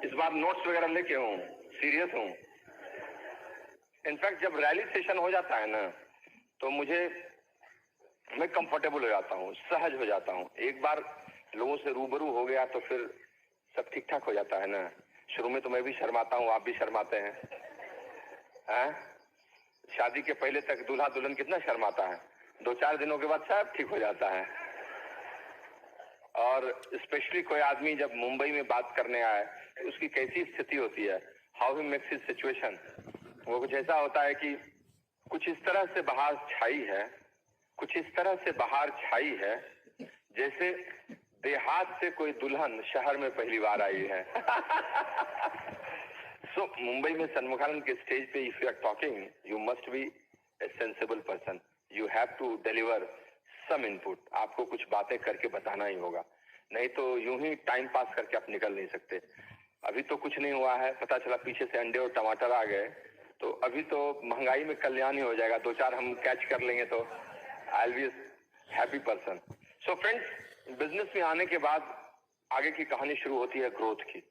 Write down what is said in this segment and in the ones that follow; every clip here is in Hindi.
इस बार नोट्स वगैरह लेके हूँ, सीरियस हूँ। इनफैक्ट जब रैली सेशन हो जाता है ना तो मैं कंफर्टेबल हो जाता हूँ, सहज हो जाता हूँ। एक बार लोगों से रूबरू हो गया तो फिर सब ठीक ठाक हो जाता है ना। शुरू में तो मैं भी शर्माता हूँ, आप भी शर्माते हैं, शादी के पहले तक दूल्हा दुल्हन कितना शर्माता है, 2-4 दिनों के बाद सब ठीक हो जाता है। और स्पेशली कोई आदमी जब मुंबई में बात करने आए तो उसकी कैसी स्थिति होती है, how he makes his situation. वो कुछ ऐसा होता है कि कुछ इस तरह से बाहर छाई है जैसे देहात से कोई दुल्हन शहर में पहली बार आई है। सो मुंबई में सन्मुखानंद के स्टेज पे if you are talking you must be a sensible person, you have to deliver some input. आपको कुछ बातें करके बताना ही होगा, नहीं तो यूं ही टाइम पास करके आप निकल नहीं सकते। अभी तो कुछ नहीं हुआ है, पता चला पीछे से अंडे और टमाटर आ गए, तो अभी तो महंगाई में कल्याण ही हो जाएगा। 2-4 हम कैच कर लेंगे तो I will be happy person. So friends, business में आने के बाद आगे की कहानी शुरू होती है ग्रोथ की,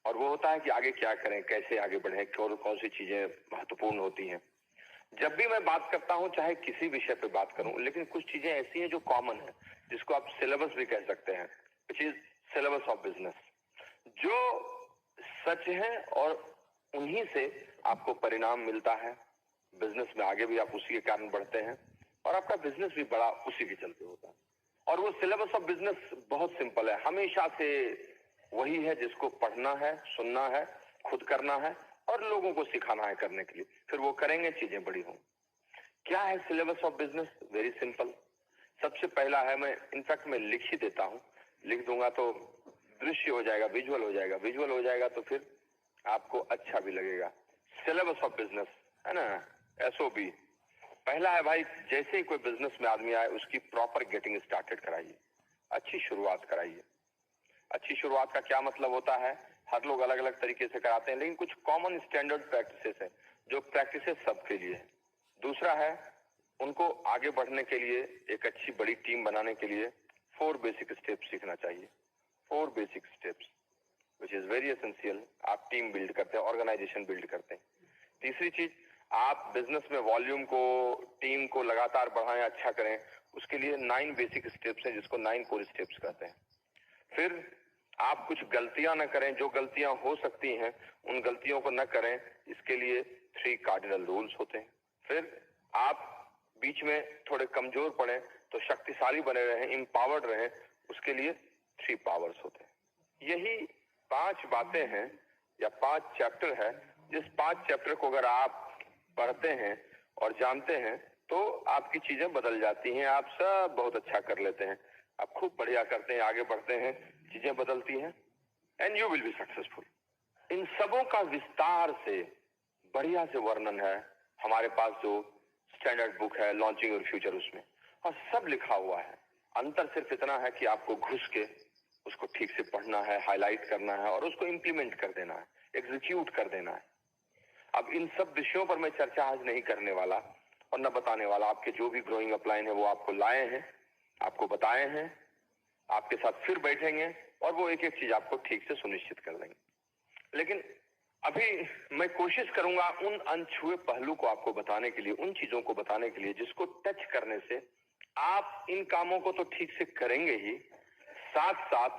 और वो होता है कि आगे क्या करें, कैसे आगे बढ़ें, कौन सी चीजें महत्वपूर्ण होती हैं। जब भी मैं बात करता हूं, चाहे किसी विषय पे बात करूं, लेकिन कुछ चीजें ऐसी हैं जो कॉमन है, जिसको आप सिलेबस भी कह सकते हैं, which is syllabus of business, जो सच है और उन्हीं से आपको परिणाम मिलता है। बिजनेस में आगे भी आप उसी के कारण बढ़ते हैं और आपका बिजनेस भी बड़ा उसी के चलते होता है। और वो सिलेबस ऑफ बिजनेस बहुत सिंपल है, हमेशा से वही है जिसको पढ़ना है, सुनना है, खुद करना है और लोगों को सिखाना है करने के लिए, फिर वो करेंगे, चीजें बड़ी हों। क्या है syllabus of business? Very simple. सबसे पहला है, मैं इनफैक्ट मैं लिख ही देता हूं, लिख दूंगा तो दृश्य हो जाएगा, विजुअल हो जाएगा तो फिर आपको अच्छा भी लगेगा। सिलेबस ऑफ बिजनेस है ना, SOB। पहला है भाई, जैसे ही कोई बिजनेस में आदमी आए उसकी प्रॉपर गेटिंग स्टार्टेड कराइए, अच्छी शुरुआत कराइए। अच्छी शुरुआत का क्या मतलब होता है? हर लोग अलग अलग तरीके से कराते हैं, लेकिन कुछ कॉमन स्टैंडर्ड प्रैक्टिसेस है जो प्रैक्टिसेस सबके लिए है। दूसरा है, उनको आगे बढ़ने के लिए, एक अच्छी बड़ी टीम बनाने के लिए 4 बेसिक स्टेप्स सीखना चाहिए। 4 basic steps which is very essential. आप टीम बिल्ड करते हैं, ऑर्गेनाइजेशन बिल्ड करते हैं। तीसरी चीज, आप बिजनेस में वॉल्यूम को, टीम को लगातार बढ़ाएं, अच्छा करें, उसके लिए 9 बेसिक स्टेप्स हैं जिसको 9 कोर स्टेप्स कहते हैं। फिर आप कुछ गलतियां न करें, जो गलतियां हो सकती हैं उन गलतियों को न करें, इसके लिए 3 कार्डिनल रूल्स होते हैं। फिर आप बीच में थोड़े कमजोर पड़े तो शक्तिशाली बने रहें, इंपावर्ड रहें, उसके लिए 3 पावर्स होते हैं। यही 5 बातें हैं या 5 चैप्टर है, जिस 5 चैप्टर को अगर आप पढ़ते हैं और जानते हैं तो आपकी चीजें बदल जाती हैं, आप सब बहुत अच्छा कर लेते हैं, आप खूब बढ़िया करते हैं, आगे बढ़ते हैं, चीजें बदलती हैं, and you will be successful. इन सबों का विस्तार से बढ़िया से वर्णन है हमारे पास जो स्टैंडर्ड बुक है लॉन्चिंग योर फ्यूचर, उसमें, और सब लिखा हुआ है। अंतर सिर्फ इतना है कि आपको घुस के उसको ठीक से पढ़ना है, हाईलाइट करना है और उसको इंप्लीमेंट कर देना है, एग्जीक्यूट कर देना है। अब इन सब विषयों पर मैं चर्चा आज नहीं करने वाला और न बताने वाला। आपके जो भी ग्रोइंग अपलाइन है वो आपको लाए हैं, आपको बताए हैं, आपके साथ फिर बैठेंगे और वो एक एक चीज आपको ठीक से सुनिश्चित कर देंगे। लेकिन अभी मैं कोशिश करूंगा उन अनछुए पहलू को आपको बताने के लिए, उन चीजों को बताने के लिए जिसको टच करने से आप इन कामों को तो ठीक से करेंगे ही, साथ साथ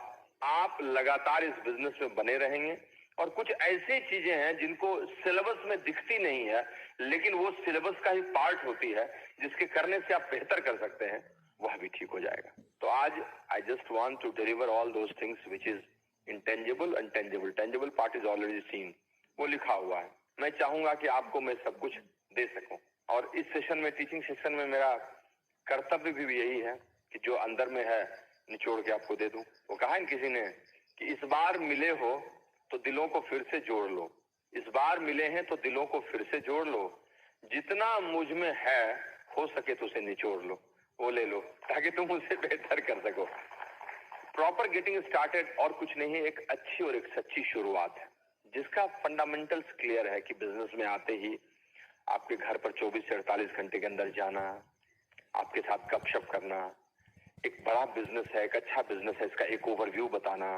आप लगातार इस बिजनेस में बने रहेंगे। और कुछ ऐसी चीजें हैं जिनको सिलेबस में दिखती नहीं है, लेकिन वो सिलेबस का ही पार्ट होती है, जिसके करने से आप बेहतर कर सकते हैं, वह भी ठीक हो जाएगा। तो आज I just want to deliver all those things which is intangible, untangible. Tangible part is already seen, वो लिखा हुआ है। मैं चाहूंगा कि आपको मैं सब कुछ दे सकूं, और इस सेशन में, टीचिंग सेशन में, मेरा कर्तव्य भी यही है कि जो अंदर में है निचोड़ के आपको दे दूं। वो कहा है किसी ने कि इस बार मिले हो तो दिलों को फिर से जोड़ लो, इस बार मिले हैं तो दिलों को फिर से जोड़ लो, जितना मुझ में है हो सके तो उसे निचोड़ लो, वो ले लो, ताकि तुम उसे बेहतर कर सको। प्रॉपर गेटिंग स्टार्टेड और कुछ नहीं है, एक अच्छी और एक सच्ची शुरुआत है, जिसका फंडामेंटल्स क्लियर है कि बिजनेस में आते ही आपके घर पर 24 से 48 घंटे के अंदर जाना, आपके साथ गपशप करना, एक बड़ा बिजनेस है, एक अच्छा बिजनेस है, इसका एक ओवरव्यू बताना,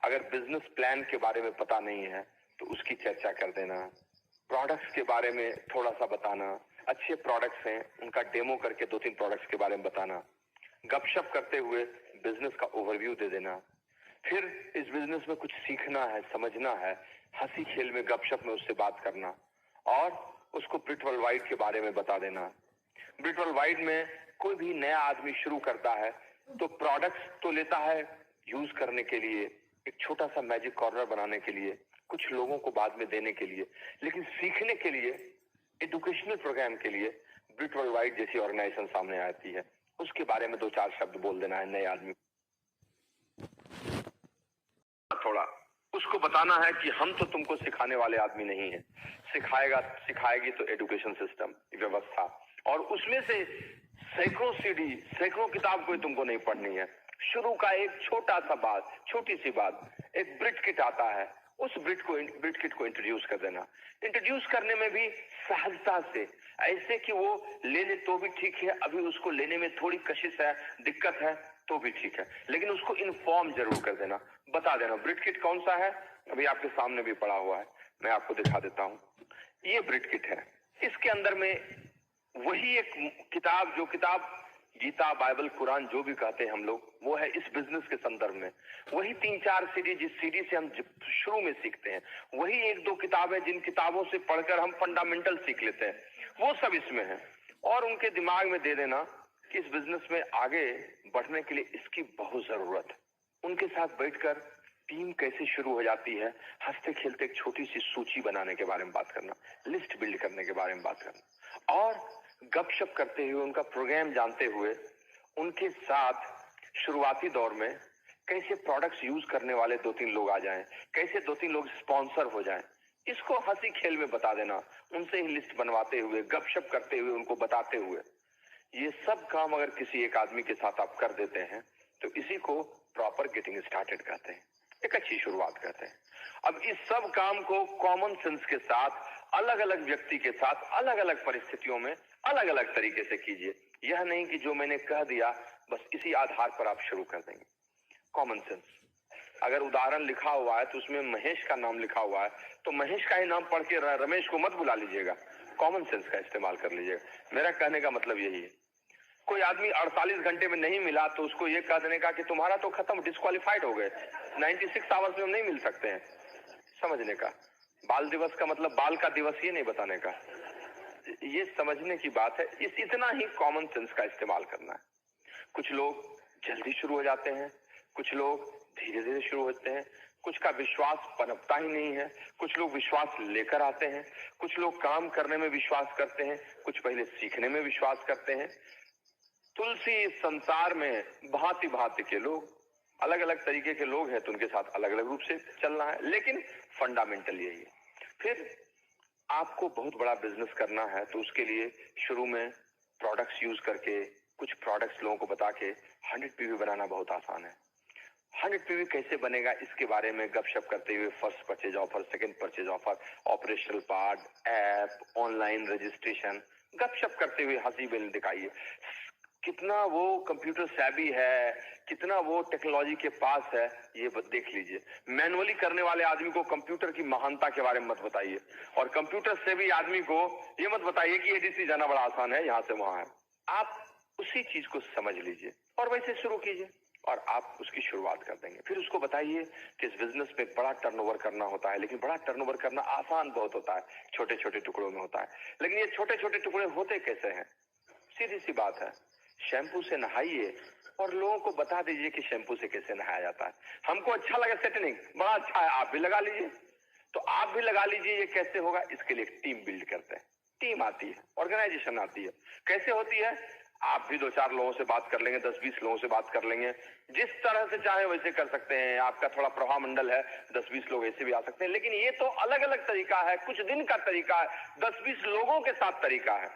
अगर बिजनेस प्लान के बारे में पता नहीं है तो उसकी चर्चा कर देना, प्रोडक्ट्स के बारे में थोड़ा सा बताना, अच्छे प्रोडक्ट्स हैं उनका डेमो करके 2-3 प्रोडक्ट्स के बारे में बताना, गपशप करते हुए बिजनेस का ओवरव्यू दे देना। फिर इस बिजनेस में कुछ सीखना है, समझना है, हंसी खेल में गपशप में उससे बात करना और उसको ब्रिट वर्ल्ड वाइड के बारे में बता देना। ब्रिट वर्ल्ड वाइड में कोई भी नया आदमी शुरू करता है तो प्रोडक्ट्स तो लेता है यूज करने के लिए, एक छोटा सा मैजिक कॉर्नर बनाने के लिए, कुछ लोगों को बाद में देने के लिए, लेकिन सीखने के लिए, एजुकेशनल प्रोग्राम के लिए ब्रिट वर्ल्ड वाइड जैसी ऑर्गेनाइजेशन सामने आती है, उसके बारे में 2-4 शब्द बोल देना है नए आदमी। थोड़ा उसको बताना है कि हम तो तुमको सिखाने वाले आदमी नहीं है, सिखाएगी तो एजुकेशन सिस्टम, व्यवस्था, और उसमें से सैकड़ों सीडी, सैकड़ों किताब कोई तुमको नहीं पढ़नी है। शुरू का एक छोटा सा बात, छोटी सी बात, एक ब्रिट किट आता है, उस ब्रिट किट को इंट्रोड्यूस कर देना। इंट्रोड्यूस करने में भी सहजता से, ऐसे कि वो ले ले तो भी ठीक है, अभी उसको लेने में थोड़ी कशिश है, दिक्कत है तो भी ठीक है, लेकिन उसको इन्फॉर्म जरूर कर देना, बता देना ब्रिट किट कौन सा है। अभी आपके सामने भी पड़ा हुआ है, मैं आपको दिखा देता हूं, ये ब्रिट किट है। इसके अंदर में वही एक किताब, जो किताब गीता, बाइबल, कुरान जो भी कहते हैं हम लोग, वो है इस बिजनेस के संदर्भ में। वही 3-4 सीडी, जिस सीडी से हम शुरू में सीखते हैं, वही 1-2 किताबें जिन किताबों से पढ़कर हम फंडामेंटल सीख लेते हैं, वो सब इसमें है। और उनके दिमाग में दे देना कि इस बिजनेस में आगे बढ़ने के लिए इसकी बहुत जरूरत है। उनके साथ बैठकर टीम कैसे शुरू हो जाती है, हंसते खेलते एक छोटी सी सूची बनाने के बारे में बात करना, लिस्ट बिल्ड करने के बारे में बात करना, और गपशप करते हुए, उनका प्रोग्राम जानते हुए, उनके साथ शुरुआती दौर में कैसे प्रोडक्ट्स यूज करने वाले 2-3 लोग आ जाएं, कैसे 2-3 लोग स्पॉन्सर हो जाएं, इसको हंसी खेल में बता देना, उनसे ही लिस्ट बनवाते हुए, गपशप करते हुए, उनको बताते हुए। ये सब काम अगर किसी एक आदमी के साथ आप कर देते हैं तो इसी को प्रॉपर गेटिंग स्टार्टेड कहते हैं, एक अच्छी शुरुआत कहते हैं। अब इस सब काम को कॉमन सेंस के साथ, अलग अलग व्यक्ति के साथ, अलग अलग परिस्थितियों में अलग अलग तरीके से कीजिए। यह नहीं कि जो मैंने कह दिया बस इसी आधार पर आप शुरू कर देंगे। कॉमन सेंस, अगर उदाहरण लिखा हुआ है तो उसमें महेश का नाम लिखा हुआ है तो महेश का ही नाम पढ़ के रमेश को मत बुला लीजिएगा, कॉमन सेंस का इस्तेमाल कर लीजिएगा। मेरा कहने का मतलब यही है। कोई आदमी 48 घंटे में नहीं मिला तो उसको ये कह देने का कि तुम्हारा तो खत्म, डिस्क्वालीफाइड हो गए, 96 आवर्स में हम नहीं मिल सकते हैं। समझने का, बाल दिवस का मतलब बाल का दिवस, ये नहीं बताने का, ये समझने की बात है। इतना ही कॉमन सेंस का इस्तेमाल करना है। कुछ लोग जल्दी शुरू हो जाते हैं, कुछ लोग धीरे धीरे शुरू होते हैं, कुछ का विश्वास पनपता ही नहीं है, कुछ लोग विश्वास लेकर आते हैं, कुछ लोग काम करने में विश्वास करते हैं, कुछ पहले सीखने में विश्वास करते हैं। तुलसी संसार में भांति भांति के लोग, अलग अलग तरीके के लोग हैं, तो उनके साथ अलग अलग रूप से चलना है, लेकिन फंडामेंटल यही है। फिर आपको बहुत बड़ा बिजनेस करना है तो उसके लिए शुरू में प्रोडक्ट्स यूज करके, कुछ प्रोडक्ट्स लोगों को बता के 100 पीवी बनाना बहुत आसान है। 100 पीवी कैसे बनेगा इसके बारे में गपशप करते हुए, first purchase offer, second purchase offer, operational part, app, online registration, गपशप करते हुए हंसी बेल दिखाइए कितना वो कंप्यूटर सैवी है, कितना वो टेक्नोलॉजी के पास है, ये देख लीजिए। मैनुअली करने वाले आदमी को कंप्यूटर की महानता के बारे में मत बताइए, और कंप्यूटर सेवी आदमी को ये मत बताइए कि एडीसी जाना बड़ा आसान है, यहाँ से वहां है। आप उसी चीज को समझ लीजिए और वैसे शुरू कीजिए और आप उसकी शुरुआत कर देंगे। फिर उसको बताइए कि इस बिजनेस में बड़ा टर्नओवर करना होता है, लेकिन बड़ा टर्नओवर करना आसान बहुत होता है, छोटे छोटे टुकड़ों में होता है। लेकिन ये छोटे छोटे टुकड़े होते कैसे हैं? सीधी सी बात है, शैम्पू से नहाइए और लोगों को बता दीजिए कि शैम्पू से कैसे नहाया जाता है। हमको अच्छा लगा सेटिंग, बड़ा अच्छा है, आप भी लगा लीजिए, तो आप भी लगा लीजिए। ये कैसे होगा? इसके लिए एक टीम बिल्ड करते हैं, टीम आती है, ऑर्गेनाइजेशन आती है। कैसे होती है? आप भी 2-4 लोगों से बात कर लेंगे, 10-20 लोगों से बात कर लेंगे, जिस तरह से चाहे वैसे कर सकते हैं। आपका थोड़ा प्रभाव मंडल है, 10-20 लोग ऐसे भी आ सकते हैं, लेकिन ये तो अलग अलग तरीका है, कुछ दिन का तरीका है, 10-20 लोगों के साथ तरीका है।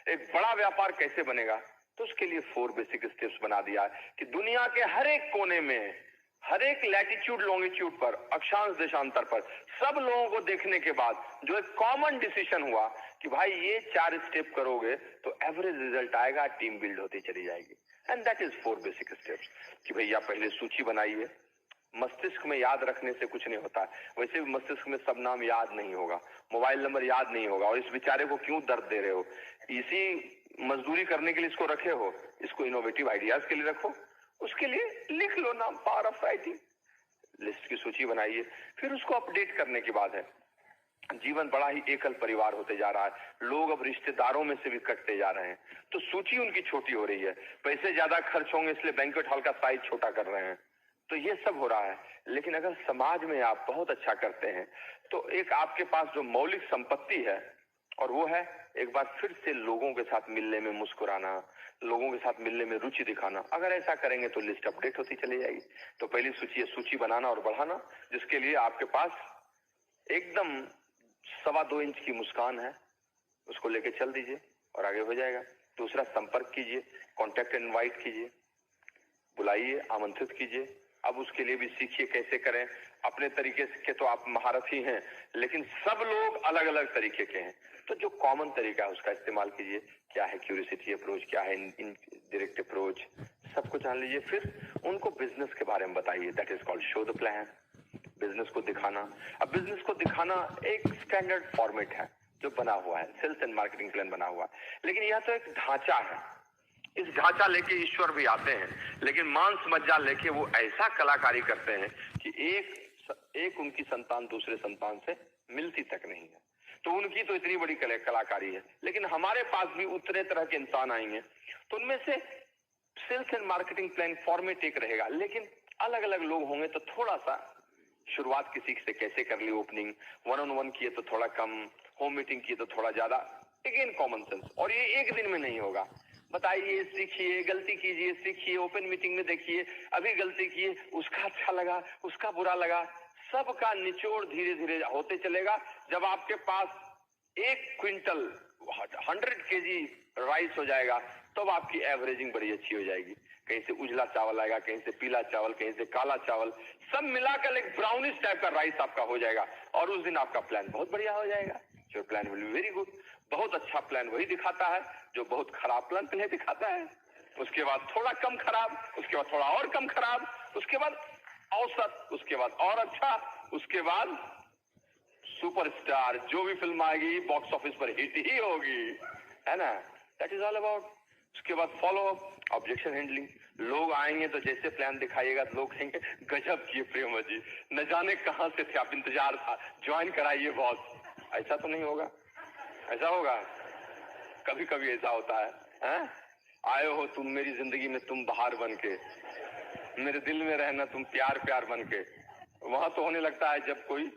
एक बड़ा व्यापार कैसे बनेगा? तो उसके लिए 4 बेसिक स्टेप्स बना दिया है कि दुनिया के हर एक कोने में, हर एक लैटिट्यूड लॉन्गिट्यूड पर, अक्षांश देशांतर पर, सब लोगों को देखने के बाद जो एक कॉमन डिसीजन हुआ कि भाई ये 4 स्टेप करोगे तो एवरेज रिजल्ट आएगा, टीम बिल्ड होती चली जाएगी। And that is 4 basic steps कि भैया पहले सूची बनाइए, मस्तिष्क में याद रखने से कुछ नहीं होता है। वैसे भी मस्तिष्क में सब नाम याद नहीं होगा, मोबाइल नंबर याद नहीं होगा, और इस बेचारे को क्यों दर्द दे रहे हो? इसी मजदूरी करने के लिए इसको रखे हो, इसको इनोवेटिव आइडियाज के लिए रखो, उसके लिए लिख लो नाम, पावर ऑफ राइटिंग। लिस्ट की सूची बनाइए, फिर उसको अपडेट करने की बात है। जीवन बड़ा ही एकल परिवार होते जा रहा है, लोग अब रिश्तेदारों में से भी कटते जा रहे हैं, तो सूची उनकी छोटी हो रही है, पैसे ज्यादा खर्च होंगे इसलिए बैंक्वेट हॉल का साइज छोटा कर रहे हैं, तो ये सब हो रहा है। लेकिन अगर समाज में आप बहुत अच्छा करते हैं तो एक आपके पास जो मौलिक संपत्ति है, और वो है एक बार फिर से लोगों के साथ मिलने में मुस्कुराना, लोगों के साथ मिलने में रुचि दिखाना। अगर ऐसा करेंगे तो लिस्ट अपडेट होती चली जाएगी। तो पहली सूची बनाना और बढ़ाना, जिसके लिए आपके पास एकदम 2.25 इंच की मुस्कान है, उसको लेके चल दीजिए और आगे हो जाएगा। दूसरा, संपर्क कीजिए, कॉन्टेक्ट इनवाइट कीजिए, बुलाइए, आमंत्रित कीजिए। अब उसके लिए भी सीखिए कैसे करें। अपने तरीके के तो आप महारथी हैं, लेकिन सब लोग अलग अलग तरीके के हैं, तो जो कॉमन तरीका है उसका इस्तेमाल कीजिए। क्या है क्यूरियोसिटी अप्रोच, क्या है डायरेक्ट अप्रोच, सबको जान लीजिए। फिर उनको बिजनेस के बारे में बताइए, that is called show the plan. Business को दिखाना, अब बिजनेस को दिखाना एक स्टैंडर्ड फॉर्मेट है जो बना हुआ है, सेल्स एंड मार्केटिंग प्लान बना हुआ है, लेकिन यह तो एक ढांचा है। इस ढांचा लेके ईश्वर भी आते हैं, लेकिन मांस मज्जा लेके वो ऐसा कलाकारी करते हैं कि एक उनकी संतान दूसरे संतान से मिलती तक नहीं है। तो उनकी तो इतनी बड़ी कलाकारी है, लेकिन हमारे पास भी उतने तरह के इंसान आएंगे, तो उनमें से sales and marketing plan format एक रहेगा, लेकिन अलग अलग लोग होंगे। तो थोड़ा सा शुरुआत किसी से कैसे कर ली, ओपनिंग 1-on-1 किए तो थोड़ा कम, होम मीटिंग किए तो थोड़ा ज्यादा, अगेन कॉमन सेंस। और ये एक दिन में नहीं होगा। बताइए, सीखिए, गलती कीजिए, सीखिए, ओपन मीटिंग में देखिए, अभी गलती किए, उसका अच्छा लगा, उसका बुरा लगा, सबका निचोड़ धीरे धीरे होते चलेगा। जब आपके पास 1 क्विंटल 100 केजी राइस हो जाएगा, तब आपकी एवरेजिंग बड़ी अच्छी हो जाएगी। कहीं से उजला चावल आएगा, कहीं से पीला चावल, कहीं से काला चावल, सब मिलाकर एक ब्राउनिश टाइप का राइस आपका हो जाएगा, और उस दिन आपका प्लान बहुत बढ़िया हो जाएगा। Your plan will be very good. बहुत अच्छा प्लान वही दिखाता है जो बहुत खराब प्लान पहले दिखाता है, उसके बाद थोड़ा कम खराब, उसके बाद थोड़ा और कम खराब, उसके बाद औसत, उसके बाद और अच्छा, उसके बाद सुपरस्टार। जो भी फिल्म आएगी बॉक्स ऑफिस पर हिट ही होगी, है ना? That is all about. उसके बाद फॉलो अप, ऑब्जेक्शन हैंडलिंग। लोग आएंगे तो जैसे प्लान दिखाइएगा तो लोग कहेंगे गजब किए प्रेम जी, न जाने कहां से थे आप, इंतजार था, ज्वाइन कराइए बॉस। ऐसा तो नहीं होगा, ऐसा होगा? कभी कभी ऐसा होता है? आए हो तुम मेरी जिंदगी में, तुम बाहर बन के, मेरे दिल में रहना तुम प्यार प्यार बन के। वहां तो होने लगता है जब कोई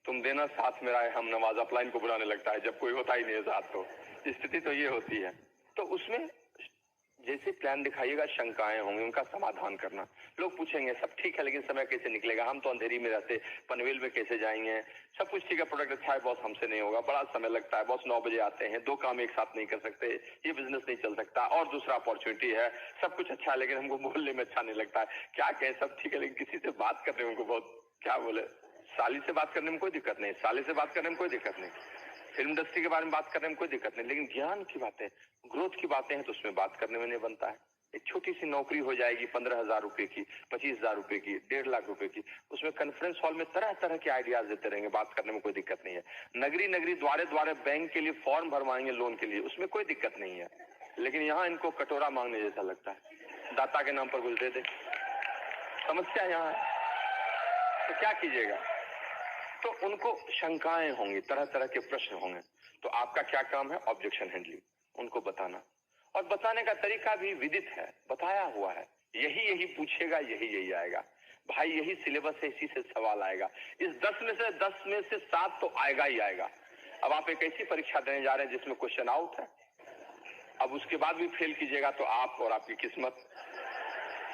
तुम देना साथ में आए, हम नवाज अपलाइन को बुलाने लगता है जब कोई होता ही नहीं है साथ। तो स्थिति तो ये होती है। तो उसमें जैसे प्लान दिखाइएगा, शंकाएं होंगी, उनका समाधान करना। लोग पूछेंगे सब ठीक है, लेकिन समय कैसे निकलेगा, हम तो अंधेरी में रहते, पनवेल में कैसे जाएंगे? सब कुछ ठीक है, प्रोडक्ट अच्छा है बॉस, हमसे नहीं होगा, बड़ा समय लगता है बॉस, 9 बजे आते हैं, 2 काम एक साथ नहीं कर सकते, ये बिजनेस नहीं चल सकता, और दूसरा अपॉर्चुनिटी है, सब कुछ अच्छा है लेकिन हमको बोलने में अच्छा नहीं लगता है। क्या कहें, सब ठीक है लेकिन किसी से बात करने में हमको बहुत, क्या बोले, साली से बात करने में कोई दिक्कत नहीं, साले से बात करने में कोई दिक्कत नहीं, फिल्म इंडस्ट्री के बारे में बात करने में कोई दिक्कत नहीं, लेकिन ज्ञान की बातें, ग्रोथ की बातें हैं तो उसमें बात करने में नहीं बनता है। एक छोटी सी नौकरी हो जाएगी 15,000 रुपए की, 25,000 रुपए की, 1.5 लाख रुपए की, उसमें कॉन्फ्रेंस हॉल में तरह तरह के आइडियाज देते रहेंगे, बात करने में कोई दिक्कत नहीं है। नगरी नगरी द्वारे द्वारे बैंक के लिए फॉर्म भरवाएंगे लोन के लिए, उसमें कोई दिक्कत नहीं है। लेकिन यहाँ इनको कटोरा मांगने जैसा लगता है, दाता के नाम पर कुछ दे दे, समस्या यहाँ है। तो क्या कीजिएगा? तो उनको शंकाएं होंगी, तरह तरह के प्रश्न होंगे, तो आपका क्या काम है? ऑब्जेक्शन हैंडलिंग, उनको बताना। और बताने का तरीका भी विदित है, बताया हुआ है, यही पूछेगा, यही आएगा भाई, यही सिलेबस है, इसी से सवाल आएगा। इस 10 में से 7 तो आएगा ही आएगा। अब आप एक ऐसी परीक्षा देने जा रहे हैं जिसमें क्वेश्चन आउट है, अब उसके बाद भी फेल कीजिएगा तो आप और आपकी किस्मत,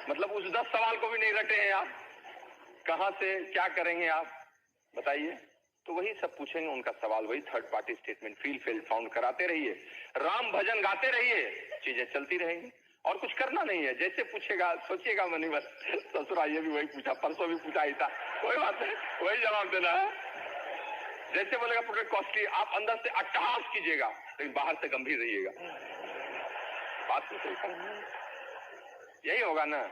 मतलब उस 10 सवाल को भी नहीं रटे हैं आप, कहां से क्या करेंगे आप बताइए? तो वही सब पूछेंगे, उनका सवाल वही, third party statement, feel failed found कराते रहिए, राम भजन गाते रहिए, चीजें चलती रहेंगी और कुछ करना नहीं है। जैसे पूछेगा सोचिएगा मनी बस, ससुरा ये भी वही पूछा, परसों भी पूछा ही था, कोई बात नहीं, वही जवाब देना है। जैसे बोलेगा प्रोडक्ट कॉस्टली, आप अंदर से अट्टहास कीजिएगा लेकिन बाहर से गंभीर रहिएगा, बात तो सही, यही होगा ना?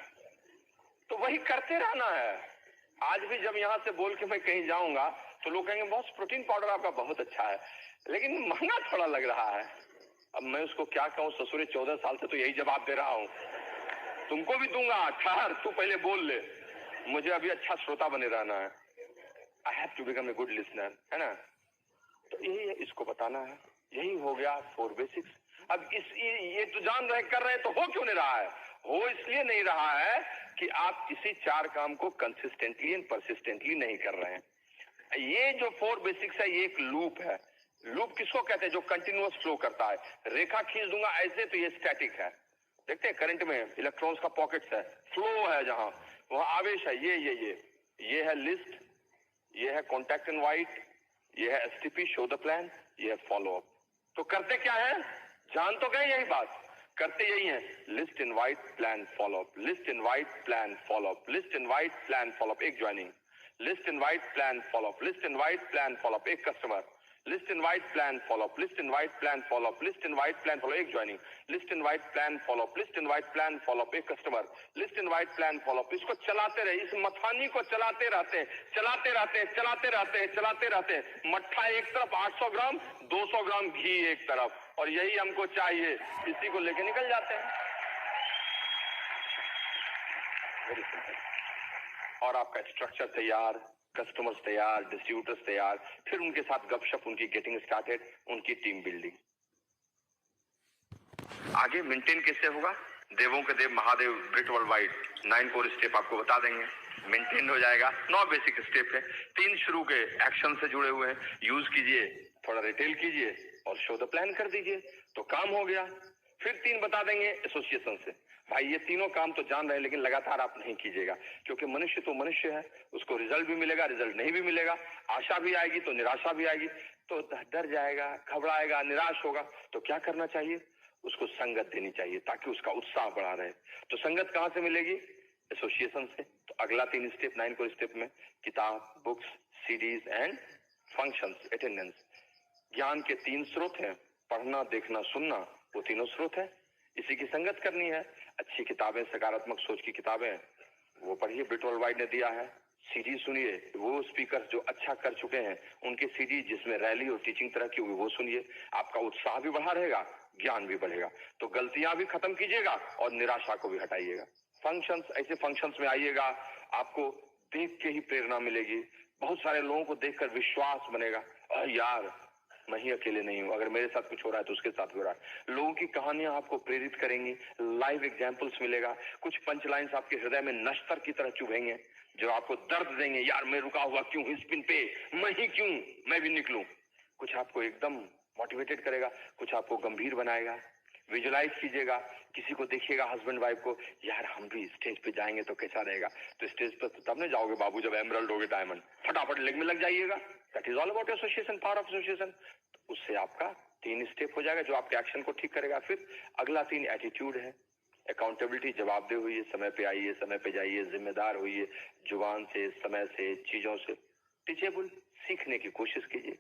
तो वही करते रहना है। आज भी जब यहाँ से बोल के मैं कहीं जाऊंगा तो लोग कहेंगे बॉस प्रोटीन पाउडर आपका बहुत अच्छा है, लेकिन महंगा थोड़ा लग रहा है। अब मैं उसको क्या कहूँ, ससुरे 14 साल से तो यही जवाब दे रहा हूँ। तुमको भी दूंगा, ठहर, तू पहले बोल ले, मुझे अभी अच्छा श्रोता बने रहना है। I have to become a good listener, है ना। तो यही है, इसको बताना है। यही हो गया 4 बेसिक्स। अब ये तो जान रहे कर रहे हैं, तो हो क्यों नहीं रहा है? हो इसलिए नहीं रहा है कि आप इसी 4 काम को कंसिस्टेंटली एंड परसिस्टेंटली नहीं कर रहे हैं। ये जो 4 बेसिक्स है, ये एक लूप है। लूप किसको कहते हैं? जो कंटिन्यूअस फ्लो करता है। रेखा खींच दूंगा ऐसे तो ये स्टैटिक है। देखते हैं करंट में इलेक्ट्रॉन्स का पॉकेट्स है, फ्लो है, जहां वहां आवेश है। ये है लिस्ट, ये है कॉन्टैक्ट इनवाइट, ये है एसटीपी शो द प्लान, ये है फॉलो अप। तो करते क्या है? जान तो गए यही बात, करते यही है। List invite plan follow up, list invite plan follow up, list invite plan follow up, एक joining, list invite plan follow up, list invite plan follow up, एक customer, list invite plan follow up, list invite plan follow up, list invite plan follow, एक joining, list invite plan follow up, list invite plan follow up, एक customer, list invite plan follow up. इसको चलाते रहे, इस मथानी को चलाते रहते, चलाते रहते, चलाते रहते, चलाते रहते। मट्ठा एक तरफ 800 ग्राम, 200 ग्राम घी एक तरफ, और यही हमको चाहिए, इसी को लेके निकल जाते हैं। Very simple. और आपका स्ट्रक्चर तैयार, कस्टमर्स तैयार, डिस्ट्रीब्यूटर्स तैयार, फिर उनके साथ गपशप, उनकी गेटिंग स्टार्टेड, उनकी टीम बिल्डिंग। आगे मेंटेन कैसे होगा? देवों के देव Mahadev Britt world wide 9 core step आपको बता देंगे। मेंटेन हो जाएगा। 9 बेसिक स्टेप है, 3 शुरू के एक्शन से जुड़े हुए हैं। यूज कीजिए, थोड़ा रिटेल कीजिए और शो द प्लान कर दीजिए, तो काम हो गया। फिर 3 बता देंगे एसोसिएशन से। भाई ये तीनों काम तो जान रहे हैं, लेकिन लगातार आप नहीं कीजिएगा, क्योंकि मनुष्य तो मनुष्य है, उसको रिजल्ट भी मिलेगा, रिजल्ट नहीं भी मिलेगा, आशा भी आएगी तो निराशा भी आएगी, तो डर जाएगा, घबराएगा, निराश होगा। तो क्या करना चाहिए? उसको संगत देनी चाहिए ताकि उसका उत्साह बढ़ा रहे। तो संगत कहां से मिलेगी? एसोसिएशन से। तो अगला 3 स्टेप 9 कोर स्टेप में किताब, books, CDs and functions, attendance. ज्ञान के 3 स्रोत हैं, पढ़ना, देखना, सुनना, वो तीनों स्रोत है। इसी की संगत करनी है। अच्छी किताबें, सकारात्मक सोच की किताबें, वो पढ़िए, ब्रिट वर्ल्ड वाइड ने दिया है। सीडी सुनिए, वो स्पीकर जो अच्छा कर चुके हैं उनके सीडी जिसमें रैली और टीचिंग तरह की, वो सुनिए। आपका उत्साह भी बढ़ा रहेगा, ज्ञान भी बढ़ेगा। तो गलतियां भी खत्म कीजिएगा और निराशा को भी हटाइएगा। फंक्शंस, ऐसे फंक्शंस में आइएगा, आपको देख के ही प्रेरणा मिलेगी। बहुत सारे लोगों को देखकर विश्वास बनेगा, यार मैं ही अकेले नहीं हूं, अगर मेरे साथ कुछ हो रहा है तो उसके साथ हो रहा है। लोगों की कहानियां आपको प्रेरित करेंगी, लाइव एग्जांपल्स मिलेगा। कुछ पंच लाइन्स आपके हृदय में नश्तर की तरह चुभेंगे, जो आपको दर्द देंगे, यार मैं रुका हुआ क्यों इस पिन पे, मैं ही क्यों, मैं भी निकलूं। कुछ आपको एकदम मोटिवेटेड करेगा, कुछ आपको गंभीर बनाएगा। विजुलाइज कीजिएगा, किसी को देखिएगा, हस्बैंड वाइफ को, यार हम भी स्टेज पे जाएंगे तो कैसा रहेगा। तो स्टेज पर तब नहीं जाओगे बाबू जब एमरल्ड होगे, डायमंड, फटाफट लेग में लग जाइएगा। That is all about association, power of association. उससे आपका 3 स्टेप हो जाएगा जो आपके एक्शन को ठीक करेगा। फिर अगला 3 एटीट्यूड है, अकाउंटेबिलिटी, जवाबदेह होइए, समय पे आइए, समय पे जाइए, जिम्मेदार होइए, जुबान से, समय से, चीजों से। टीचेबल, सीखने की कोशिश कीजिए,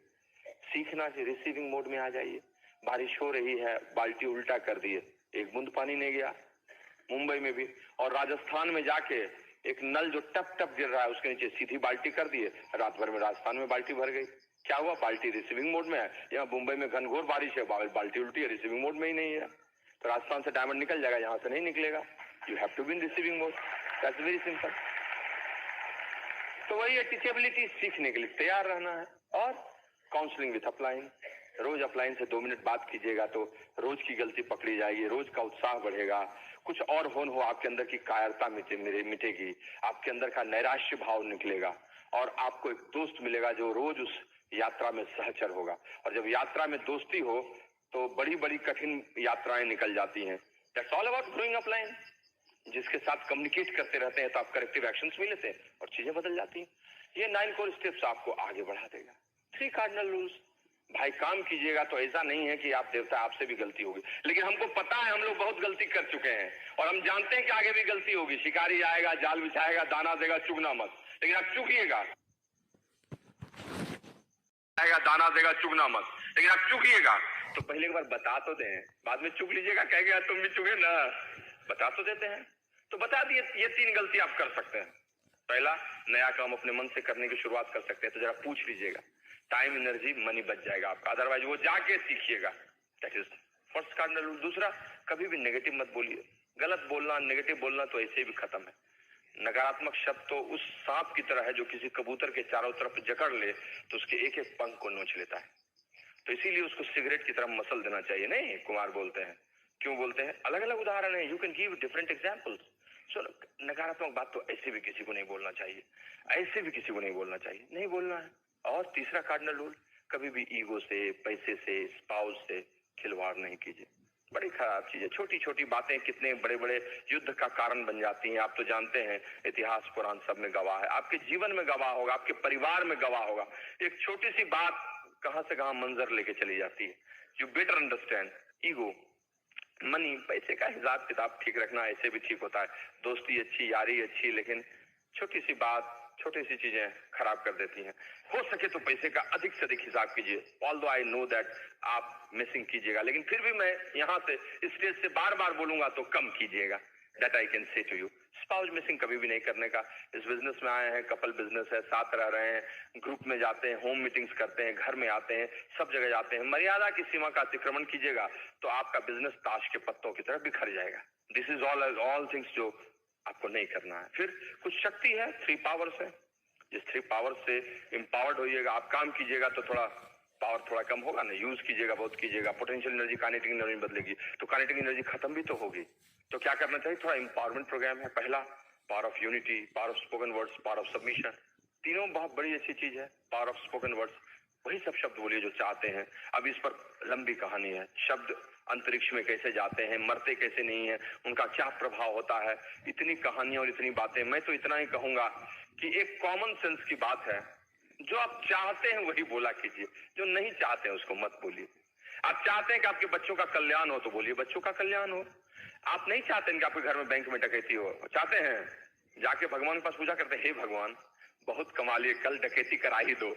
सीखना से रिसीविंग मोड में आ जाइए। बारिश हो रही है, बाल्टी उल्टा कर दिए, एक बूंद पानी नहीं गया। मुंबई में भी और राजस्थान में जाके एक नल जो टप टप गिर रहा है उसके नीचे सीधी बाल्टी कर दिए, रात भर में राजस्थान में बाल्टी भर गई। क्या हुआ? बाल्टी रिसीविंग मोड में है। यहाँ मुंबई में घनघोर बारिश है, बाल्टी उल्टी है, रिसीविंग मोड में ही नहीं है। तो राजस्थान से डायमंड निकल जाएगा, यहाँ से नहीं निकलेगा। You have to be in receiving mode, that's very simple. तो वही है टीचेबिलिटी, सीखने के लिए तैयार रहना है। और काउंसलिंग विथ अपलाइन, रोज अपलाइन से 2 मिनट बात कीजिएगा तो रोज की गलती पकड़ी जाएगी, रोज का उत्साह बढ़ेगा। कुछ और हो आपके अंदर की कायरता मिटेगी, आपके अंदर का नैराश्य भाव निकलेगा, और आपको एक दोस्त मिलेगा जो रोज उस यात्रा में सहचर होगा। और जब यात्रा में दोस्ती हो तो बड़ी बड़ी कठिन यात्राएं निकल जाती हैं। That's all about growing upline. जिसके साथ कम्युनिकेट करते रहते हैं तो आप करेक्टिव एक्शंस भी लेते हैं और चीजें बदल जाती हैं। ये 9 कोर स्टेप्स आपको आगे बढ़ा देगा। 3 कार्डिनल रूल्स। भाई काम कीजिएगा तो ऐसा नहीं है कि आप देवता, आपसे भी गलती होगी, लेकिन हमको पता है हम लोग बहुत गलती कर चुके हैं और हम जानते हैं कि आगे भी गलती होगी। शिकारी आएगा, जाल बिछाएगा, दाना देगा, चुगना मत, लेकिन आप चुगिएगा। आएगा, दाना देगा, चुगना मत, लेकिन आप चुगिएगा। तो पहले एक बार बता तो दें, बाद में चुग लीजिएगा, कह गया तुम भी चुगे ना, बता तो देते हैं। तो बता दिए ये 3 गलती आप कर सकते हैं, पहला, नया काम अपने मन से करने की शुरुआत कर सकते हैं तो जरा पूछ लीजिएगा, टाइम, एनर्जी, मनी बच जाएगा आपका, अदरवाइज वो जाके सीखिएगा। That is first cardinal rule. दूसरा, कभी भी नेगेटिव मत बोलिए। गलत बोलना, नेगेटिव बोलना तो ऐसे भी खत्म है। नकारात्मक शब्द तो उस सांप की तरह है जो किसी कबूतर के चारों तरफ जकड़ ले तो उसके एक एक पंख को नोच लेता है। तो इसीलिए उसको सिगरेट की तरह मसल देना चाहिए। नहीं, कुमार बोलते हैं। क्यों बोलते हैं? अलग अलग उदाहरण है, you can give different examples. So नकारात्मक बात तो ऐसे भी किसी को नहीं बोलना चाहिए, ऐसे भी किसी को नहीं बोलना चाहिए, नहीं बोलना है। और तीसरा कार्डिनल रूल, कभी भी ईगो से, पैसे से, स्पाउस से खिलवाड़ नहीं कीजिए। बड़ी खराब चीज है। छोटी छोटी बातें कितने बड़े बड़े युद्ध का कारण बन जाती हैं। आप तो जानते हैं, इतिहास पुराण सब में गवाह है, आपके जीवन में गवाह होगा, आपके परिवार में गवाह होगा। एक छोटी सी बात कहां से कहां मंजर लेके चली जाती है। You better understand, ego, money, पैसे का हिसाब किताब ठीक रखना ऐसे भी ठीक होता है। दोस्ती अच्छी, यारी अच्छी, लेकिन छोटी सी बात, छोटी सी चीजें खराब कर देती हैं। हो सके तो पैसे का अधिक से अधिक हिसाब कीजिए। ऑल्दो आई नो दैट आप मिसिंग कीजिएगा, लेकिन फिर भी मैं यहाँ से स्टेज से बार बार बोलूंगा तो कम कीजिएगा। That I can say to you. Spouse missing कभी भी नहीं करने का। इस बिजनेस में आए हैं, कपल बिजनेस है, साथ रह रहे हैं, ग्रुप में जाते हैं, होम मीटिंग्स करते हैं, घर में आते हैं, सब जगह जाते हैं, मर्यादा की सीमा का अतिक्रमण कीजिएगा तो आपका बिजनेस ताश के पत्तों की तरह बिखर जाएगा। दिस इज ऑल थिंग्स जो आपको नहीं करना है। फिर कुछ शक्ति है, 3 पावर्स है। जिस 3 पावर से एम्पावर्ड होइएगा, आप काम कीजिएगा तो थोड़ा पावर थोड़ा कम होगा ना, यूज कीजिएगा, बहुत कीजिएगा, पोटेंशियल एनर्जी काइनेटिक एनर्जी बदलेगी, तो काइनेटिक एनर्जी खत्म भी तो होगी। तो क्या करना चाहिए? थोड़ा एम्पावरमेंट प्रोग्राम है। पहला, power of unity, power of spoken words, power of submission. तीनों बहुत बड़ी अच्छी चीज है। पावर ऑफ स्पोकन वर्ड्स, वही सब शब्द बोलिए जो चाहते हैं। अब इस पर लंबी कहानी है। शब्द अंतरिक्ष में कैसे जाते हैं, मरते कैसे नहीं है, उनका क्या प्रभाव होता है, इतनी कहानियां और इतनी बातें। मैं तो इतना ही कहूंगा कि एक कॉमन सेंस की बात है, जो आप चाहते हैं वही बोला कीजिए, जो नहीं चाहते हैं उसको मत बोलिए। आप चाहते हैं कि आपके बच्चों का कल्याण हो तो बोलिए बच्चों का कल्याण हो। आप नहीं चाहते हैं कि आपके घर में बैंक में डकैती हो, चाहते हैं, जाके भगवान के पास पूजा करते हैं, हे भगवान बहुत कमालिए, कल डकैती करा ही दो।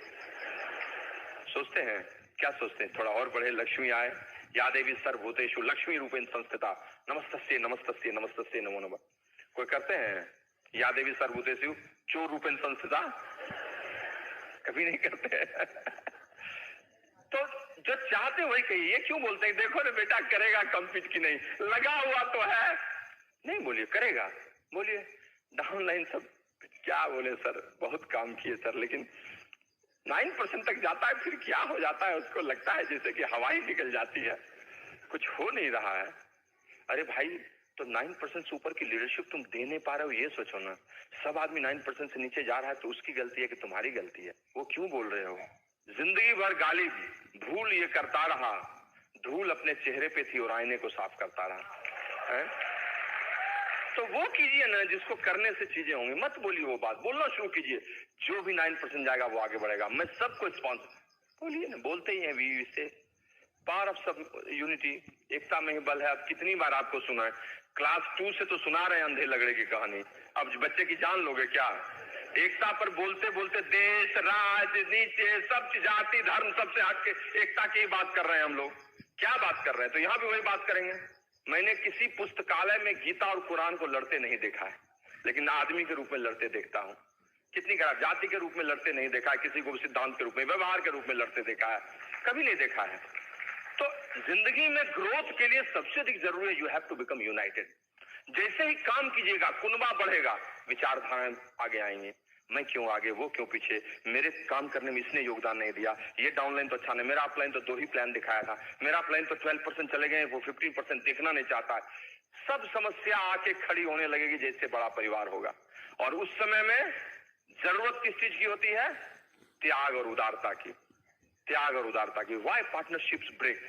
सोचते हैं, क्या सोचते हैं? थोड़ा और बढ़े, लक्ष्मी आए, या देवी सर्वभूतेषु लक्ष्मी रूपेण संस्थिता, नमस्तस्यै नमस्तस्यै नमस्तस्यै नमो नमः। कोई करते हैं? या देवी सर्वभूतेषु चोर रूपेण संस्थिता? कभी नहीं करते। तो जो चाहते वही कहिए। ये क्यों बोलते हैं? देखो रे बेटा, करेगा कंप्लीट की नहीं, लगा हुआ तो है। नहीं बोलिए करेगा, बोलिए डाउनलाइन सब क्या बोले सर, बहुत काम किए सर, लेकिन 9% तक जाता है, फिर क्या हो जाता है, उसको लगता है जैसे कि हवा ही निकल जाती है, कुछ हो नहीं रहा है। अरे भाई, तो 9% से ऊपर की लीडरशिप तुम दे नहीं पा रहे हो, ये सोचो ना। सब आदमी 9% से नीचे जा रहा है तो उसकी गलती है कि तुम्हारी गलती है? वो क्यों बोल रहे हो? जिंदगी भर गाली धूल ये करता रहा, धूल अपने चेहरे पे थी और आईने को साफ करता रहा है? तो वो कीजिए ना जिसको करने से चीजें होंगी। मत बोलिए वो बात, बोलना शुरू कीजिए। जो भी 9% जाएगा वो आगे बढ़ेगा। मैं सबको स्पॉन्सर, बोलिए ना, बोलते ही हैं वी से। पावर ऑफ सब यूनिटी, एकता में ही बल है। अब कितनी बार आपको सुना है, क्लास 2 से तो सुना रहे हैं अंधे लगड़े की कहानी, अब बच्चे की जान लोगे क्या? एकता पर बोलते बोलते देश, राज, नीचे सब जाति धर्म सबसे हट के एकता की बात कर रहे हैं हम लोग। क्या बात कर रहे हैं? तो यहाँ भी वही बात करेंगे। मैंने किसी पुस्तकालय में गीता और कुरान को लड़ते नहीं देखा है, लेकिन आदमी के रूप में लड़ते देखता हूँ। कितनी खराब, जाति के रूप में लड़ते नहीं देखा है, किसी को सिद्धांत के रूप में, व्यवहार के रूप में लड़ते देखा है, कभी नहीं देखा है। तो जिंदगी में ग्रोथ के लिए सबसे अधिक जरूरी है, you have to become united. जैसे ही काम कीजिएगा, कुनबा बढ़ेगा, विचारधाराएं आगे आएंगे। मैं क्यों आगे, वो क्यों पीछे, मेरे काम करने में इसने योगदान नहीं दिया, ये डाउनलाइन तो अच्छा नहीं, मेरा अपलाइन तो 2 ही प्लान दिखाया था, मेरा अपलाइन तो 12% चले गए, वो 15% देखना नहीं चाहता है। सब समस्या आके खड़ी होने लगेगी जैसे बड़ा परिवार होगा। और उस समय में जरूरत किस चीज की होती है? त्याग और उदारता की। त्याग और उदारता की। Why partnerships break?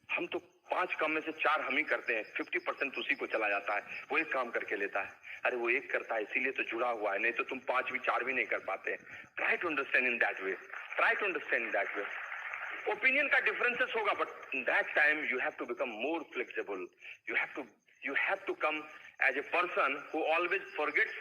हम तो 5 काम में से 4 हम ही करते हैं, 50% उसी को चला जाता है, वो एक काम करके लेता है। अरे वो एक करता है इसीलिए तो जुड़ा हुआ है, नहीं तो तुम 5 भी 4 भी नहीं कर पाते। Try to understand in that way, try to understand in that way. Opinion का डिफरेंसेस होगा, but in that time you have to become more flexible. You have to come as a person who always forgets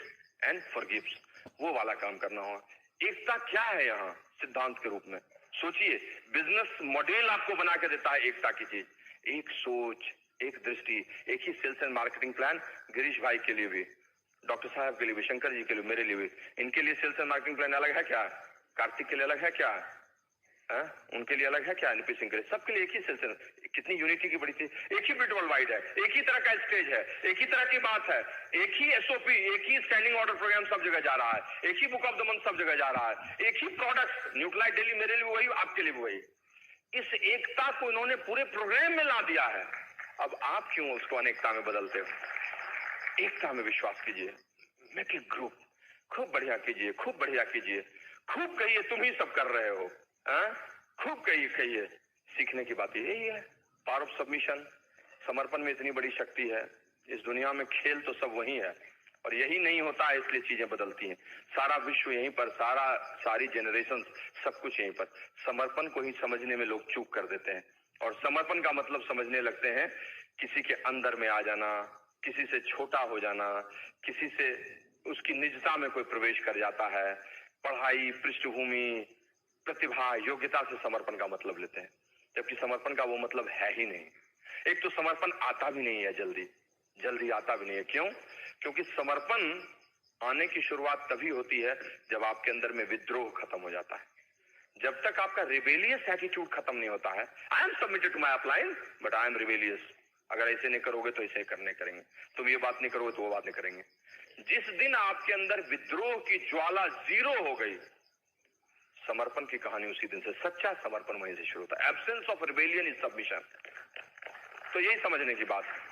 and forgives. वो वाला काम करना होगा। एकता क्या है यहाँ सिद्धांत के रूप में? सोचिए, बिजनेस मॉडल आपको बना के देता है एकता की चीज, एक सोच, एक दृष्टि, एक ही sales and marketing plan Girish भाई के लिए भी, डॉक्टर साहब के लिए भी, शंकर जी के लिए, मेरे लिए भी। इनके लिए सेल्स एंड मार्केटिंग प्लान अलग है क्या? कार्तिक के लिए अलग है क्या? उनके लिए अलग है क्या? एनपी सिंह के लिए? सबके लिए एक ही सेल्स। कितनी यूनिटी की बड़ी थी। एक ही बिट वर्ल्ड वाइड है, एक ही तरह का स्टेज है, एक ही तरह की बात है, एक ही एसओपी, एक ही स्टैंडिंग ऑर्डर प्रोग्राम सब जगह जा रहा है, एक ही बुक ऑफ द मंथ सब जगह जा रहा है, एक ही प्रोडक्ट न्यूट्रलाइट डेली, मेरे लिए वही, आपके लिए वही। इस एकता को इन्होंने पूरे प्रोग्राम में ला दिया है। अब आप क्यों उसको अनेकता में बदलते हो? एकता में विश्वास कीजिए, मेक ए ग्रुप, खूब बढ़िया कीजिए, खूब बढ़िया कीजिए, खूब कहिए, तुम ही सब कर रहे हो, खूब कहिए। सीखने की बात यही है, पावर ऑफ सबमिशन। समर्पण में इतनी बड़ी शक्ति है। इस दुनिया में खेल तो सब वही है, और यही नहीं होता है, इसलिए चीजें बदलती हैं। सारा विश्व यहीं पर, सारी जनरेशन, सब कुछ यहीं पर। समर्पण को ही समझने में लोग चूक कर देते हैं, और समर्पण का मतलब समझने लगते हैं किसी के अंदर में आ जाना, किसी से छोटा हो जाना, किसी से उसकी निजता में कोई प्रवेश कर जाता है। पढ़ाई, पृष्ठभूमि, प्रतिभा, योग्यता से समर्पण का मतलब लेते हैं, जबकि समर्पण का वो मतलब है ही नहीं। एक तो समर्पण आता भी नहीं है जल्दी आता भी नहीं है। क्यों? क्योंकि समर्पण आने की शुरुआत तभी होती है जब आपके अंदर में विद्रोह खत्म हो जाता है। जब तक आपका रिबेलियस एटीट्यूड खत्म नहीं होता है, I am submitted to my upline but I am rebellious, अगर ऐसे नहीं करोगे तो ऐसे करेंगे, तुम ये बात नहीं करोगे तो वो बात नहीं करेंगे। जिस दिन आपके अंदर विद्रोह की ज्वाला जीरो हो गई, समर्पण की कहानी उसी दिन से, सच्चा समर्पण वहीं से शुरू होता है। Absence of rebellion is submission. तो यही समझने की बात है।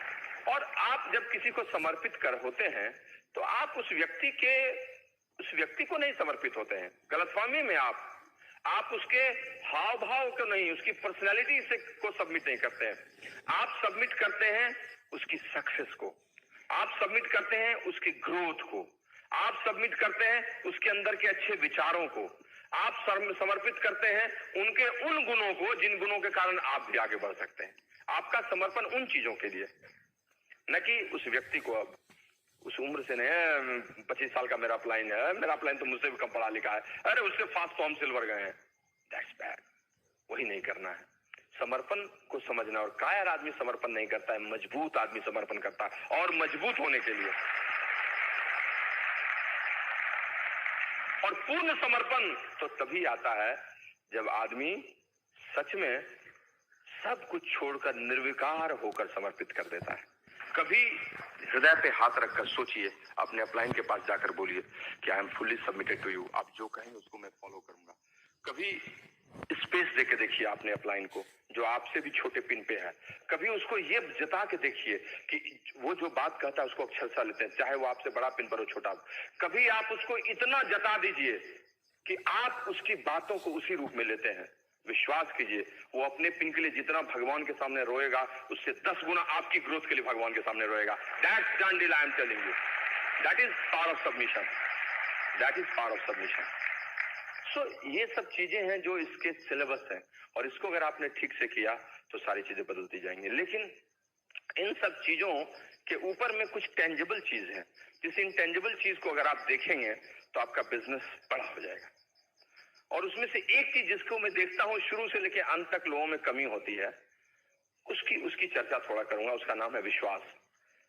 और आप जब किसी को समर्पित कर होते हैं तो आप उस व्यक्ति को नहीं समर्पित होते हैं। गलतफहमी में आप उसके हाव भाव को नहीं, उसकी पर्सनैलिटी से को सबमिट नहीं करते हैं। आप सबमिट करते हैं उसकी सक्सेस को, आप सबमिट करते हैं उसकी ग्रोथ को, आप सबमिट करते हैं उसके अंदर के अच्छे विचारों को, आप समर्पित करते हैं उनके उन गुणों को जिन गुणों के कारण आप भी आगे बढ़ सकते हैं। आपका समर्पण उन चीजों के लिए, न कि उस व्यक्ति को। अब उस उम्र से नहीं, 25 साल का मेरा अपलाइन है, मेरा अपलाइन तो मुझसे भी कम पढ़ा लिखा है, अरे उससे फास्ट तो हम सिल्वर गए हैं, दैट्स बैड। वही नहीं करना है। समर्पण को समझना। और कायर आदमी समर्पण नहीं करता है, मजबूत आदमी समर्पण करता है। और मजबूत होने के लिए और पूर्ण समर्पण तो तभी आता है जब आदमी सच में सब कुछ छोड़कर निर्विकार होकर समर्पित कर देता है। कभी हृदय पे हाथ रखकर सोचिए, अपने अपलाइन के पास जाकर बोलिए कि I am fully submitted to you, आप जो कहेंगे उसको मैं फॉलो करूंगा। कभी स्पेस देके देखिए अपने अपलाइन को जो आपसे भी छोटे पिन पे है। कभी उसको ये जता के देखिए कि वो जो बात कहता है उसको अक्षरशः लेते हैं, चाहे वो आपसे बड़ा पिन पर हो छोटा। कभी आप उसको इतना जता दीजिए कि आप उसकी बातों को उसी रूप में लेते हैं। विश्वास कीजिए, वो अपने पिन के लिए जितना भगवान के सामने रोएगा उससे 10 गुना आपकी ग्रोथ के लिए भगवान के सामने रोएगा। That's done deal, I am telling you. That is power of submission, that is power of submission. So ये सब चीजें हैं जो इसके सिलेबस हैं, और इसको अगर आपने ठीक से किया तो सारी चीजें बदलती जाएंगी। लेकिन इन सब चीजों के ऊपर में कुछ टेंजिबल चीज है, जिस इंटेंजिबल चीज को अगर आप देखेंगे तो आपका बिजनेस बड़ा हो जाएगा। और उसमें से एक चीज जिसको मैं देखता हूं शुरू से लेकर अंत तक लोगों में कमी होती है, उसकी चर्चा थोड़ा करूंगा। उसका नाम है विश्वास।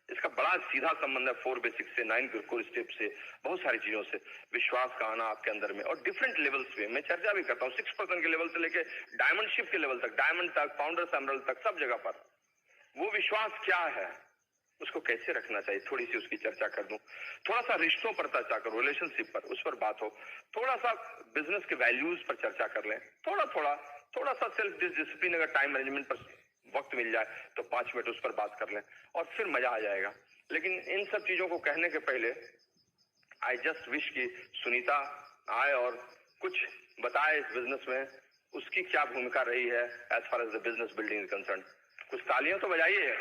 इसका बड़ा सीधा संबंध है 4 बेसिक्स से, 9 कोर स्टेप से, बहुत सारी चीजों से। विश्वास का आना आपके अंदर में, और डिफरेंट लेवल्स पे मैं चर्चा भी करता हूँ। 6% के लेवल से लेके डायमंड शिप के लेवल तक, डायमंड तक, फाउंडर्स एमरल्ड तक, सब जगह पर वो विश्वास क्या है, उसको कैसे रखना चाहिए, थोड़ी सी उसकी चर्चा कर दूं। थोड़ा सा रिश्तों पर चर्चा करूं, रिलेशनशिप पर, उस पर बात हो। थोड़ा सा बिजनेस के वैल्यूज पर चर्चा कर लें। थोड़ा सा सेल्फ डिसिप्लिन, अगर टाइम मैनेजमेंट पर वक्त मिल जाए तो 5 मिनट उस पर बात कर लें, और फिर मजा आ जाएगा। लेकिन इन सब चीजों को कहने के पहले आई जस्ट विश कि सुनीता आए और कुछ बताए इस बिजनेस में उसकी क्या भूमिका रही है as far as the business building is concern. कुछ तालियां तो बजाइए।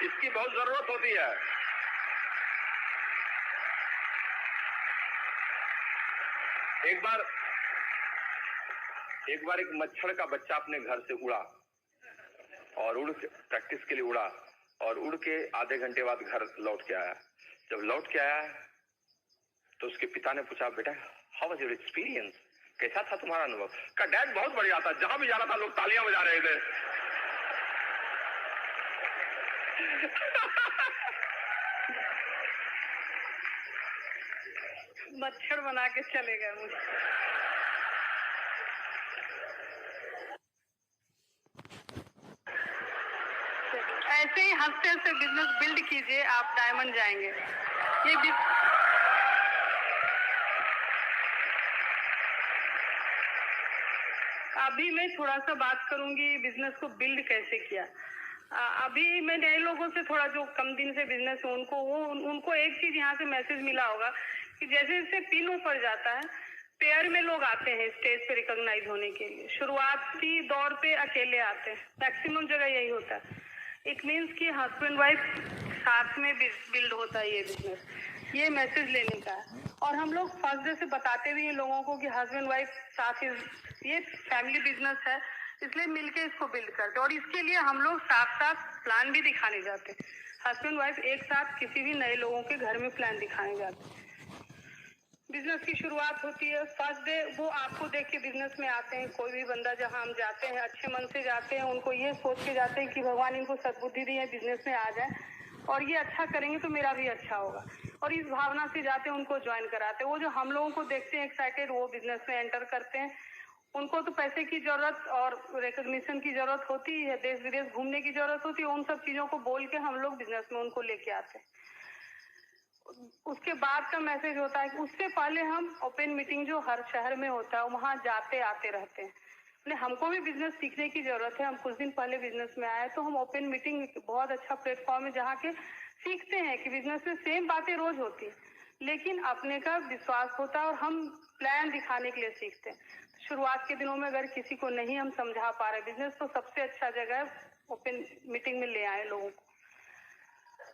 इसकी बहुत जरूरत होती है। एक बार एक मच्छर का बच्चा अपने घर से उड़ा और प्रैक्टिस के लिए उड़ा, और उड़ के आधे घंटे बाद घर लौट के आया। जब लौट के आया तो उसके पिता ने पूछा, बेटा हाउ वाज योर एक्सपीरियंस, कैसा था तुम्हारा अनुभव? का डैड बहुत बढ़िया था, जहां भी जा रहा था लोग तालियां बजा रहे थे। मच्छर बना के चले गए मुझे। ऐसे ही हंसते हंसते बिजनेस बिल्ड कीजिए, आप डायमंड जाएंगे। ये अभी मैं थोड़ा सा बात करूंगी बिजनेस को बिल्ड कैसे किया। अभी मैं नए लोगों से थोड़ा जो कम दिन से बिजनेस है उनको एक चीज यहाँ से मैसेज मिला होगा कि जैसे जैसे पिन ऊपर जाता है, पेयर में लोग आते हैं स्टेज पे रिकॉग्नाइज होने के लिए। शुरुआती दौर पे अकेले आते हैं, मैक्सिमम जगह यही होता है। इट मीन्स कि हस्बैंड वाइफ साथ में बिल्ड होता है ये बिजनेस, ये मैसेज लेने का है। और हम लोग फर्स्ट डे से बताते भी हैं लोगों को कि हस्बैंड वाइफ साथ ही, ये फैमिली बिजनेस है, इसलिए मिलके इसको बिल्ड करते हैं। और इसके लिए हम लोग साथ साथ प्लान भी दिखाने जाते हैं। हस्बैंड वाइफ एक साथ किसी भी नए लोगों के घर में प्लान दिखाने जाते हैं। बिजनेस की शुरुआत होती है फर्स्ट डे, वो आपको देख के बिजनेस में आते हैं। कोई भी बंदा जहां हम जाते हैं अच्छे मन से जाते हैं, उनको ये सोच के जाते हैं कि भगवान इनको सद्बुद्धि दी है, बिजनेस में आ जाए और ये अच्छा करेंगे तो मेरा भी अच्छा होगा। और इस भावना से जाते हैं, उनको ज्वाइन कराते हैं। वो जो हम लोगों को देखते हैं एक्साइटेड, वो बिजनेस में एंटर करते हैं। उनको तो पैसे की जरूरत और रिकॉग्निशन की जरूरत होती है, देश विदेश घूमने की जरूरत होती है। उन सब चीजों को बोल के हम लोग बिजनेस में उनको लेके आते हैं। उसके बाद का मैसेज होता है कि उससे पहले हम ओपन मीटिंग जो हर शहर में होता है वहां जाते आते रहते हैं। हमको भी बिजनेस सीखने की जरूरत है। हम कुछ दिन पहले बिजनेस में आए तो हम ओपन मीटिंग बहुत अच्छा प्लेटफॉर्म है जहाँ के सीखते हैं कि बिजनेस में सेम बातें रोज होती है, लेकिन अपने का विश्वास होता है और हम प्लान दिखाने के लिए सीखते हैं। शुरुआत के दिनों में अगर किसी को नहीं हम समझा पा रहे बिजनेस, तो सबसे अच्छा जगह है ओपन मीटिंग में ले आए लोगों को।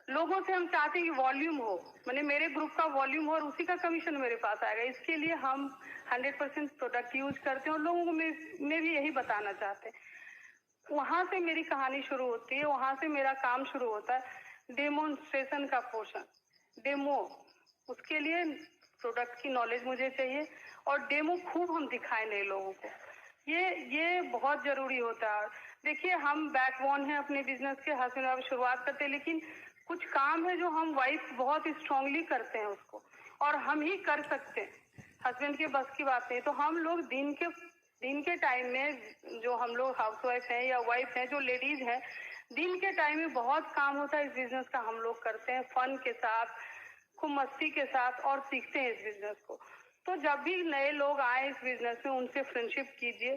लोगों से हम चाहते हैं कि वॉल्यूम हो, मैंने मेरे ग्रुप का वॉल्यूम हो और उसी का कमीशन मेरे पास आएगा। इसके लिए हम 100% प्रोडक्ट यूज करते हैं और लोगों को मैं भी यही बताना चाहते हैं। वहां से मेरी कहानी शुरू होती है, वहां से मेरा काम शुरू होता है। डेमोन्स्ट्रेशन का पोर्शन, डेमो, उसके लिए प्रोडक्ट की नॉलेज मुझे चाहिए और डेमो खूब हम दिखाए नए लोगों को। ये बहुत जरूरी होता है। देखिए, हम बैकबोन है अपने बिजनेस के, हस्बैंड वाइफ शुरुआत करते हैं, लेकिन कुछ काम है जो हम वाइफ बहुत स्ट्रांगली करते हैं उसको, और हम ही कर सकते हैं, हस्बैंड के बस की बात नहीं। तो हम लोग दिन के टाइम में, जो हम लोग हाउस वाइफ है या वाइफ है, जो लेडीज है, दिन के टाइम में बहुत काम होता है इस बिजनेस का, हम लोग करते हैं फन के साथ, खूब मस्ती के साथ, और सीखते हैं इस बिजनेस को। तो जब भी नए लोग आए इस बिजनेस में, उनसे फ्रेंडशिप कीजिए।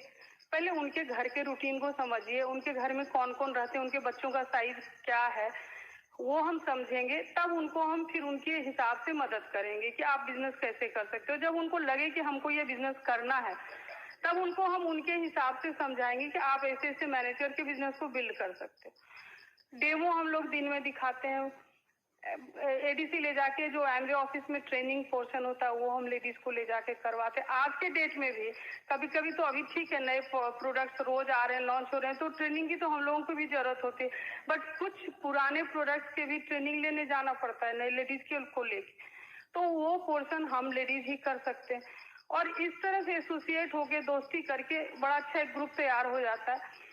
पहले उनके घर के रूटीन को समझिए, उनके घर में कौन कौन रहते हैं, उनके बच्चों का साइज क्या है, वो हम समझेंगे। तब उनको हम फिर उनके हिसाब से मदद करेंगे कि आप बिजनेस कैसे कर सकते हो। जब उनको लगे कि हमको ये बिजनेस करना है, तब उनको हम उनके हिसाब से समझाएंगे कि आप ऐसे ऐसे मैनेजर के बिजनेस को बिल्ड कर सकते हो। डेमो हम लोग दिन में दिखाते हैं। एडीसी ले जाके, जो एमवे ऑफिस में ट्रेनिंग पोर्शन होता है, वो हम लेडीज को ले जाके करवाते हैं। आज के डेट में भी कभी कभी तो, अभी ठीक है नए प्रोडक्ट्स रोज आ रहे हैं, लॉन्च हो रहे हैं, तो ट्रेनिंग की तो हम लोगों को भी जरूरत होती है। बट कुछ पुराने प्रोडक्ट्स के भी ट्रेनिंग लेने जाना पड़ता है नई लेडीज के को लेके, तो वो पोर्शन हम लेडीज ही कर सकते हैं। और इस तरह से एसोसिएट होके, दोस्ती करके बड़ा अच्छा एक ग्रुप तैयार हो जाता है।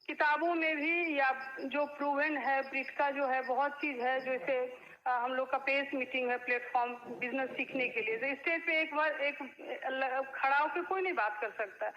किताबों में भी, या जो प्रूवन है, ब्रिट का जो है, बहुत चीज है। जैसे हम लोग का पेस मीटिंग है, प्लेटफॉर्म बिजनेस सीखने के लिए। तो स्टेज पे एक बार खड़ा होकर कोई नहीं बात कर सकता है,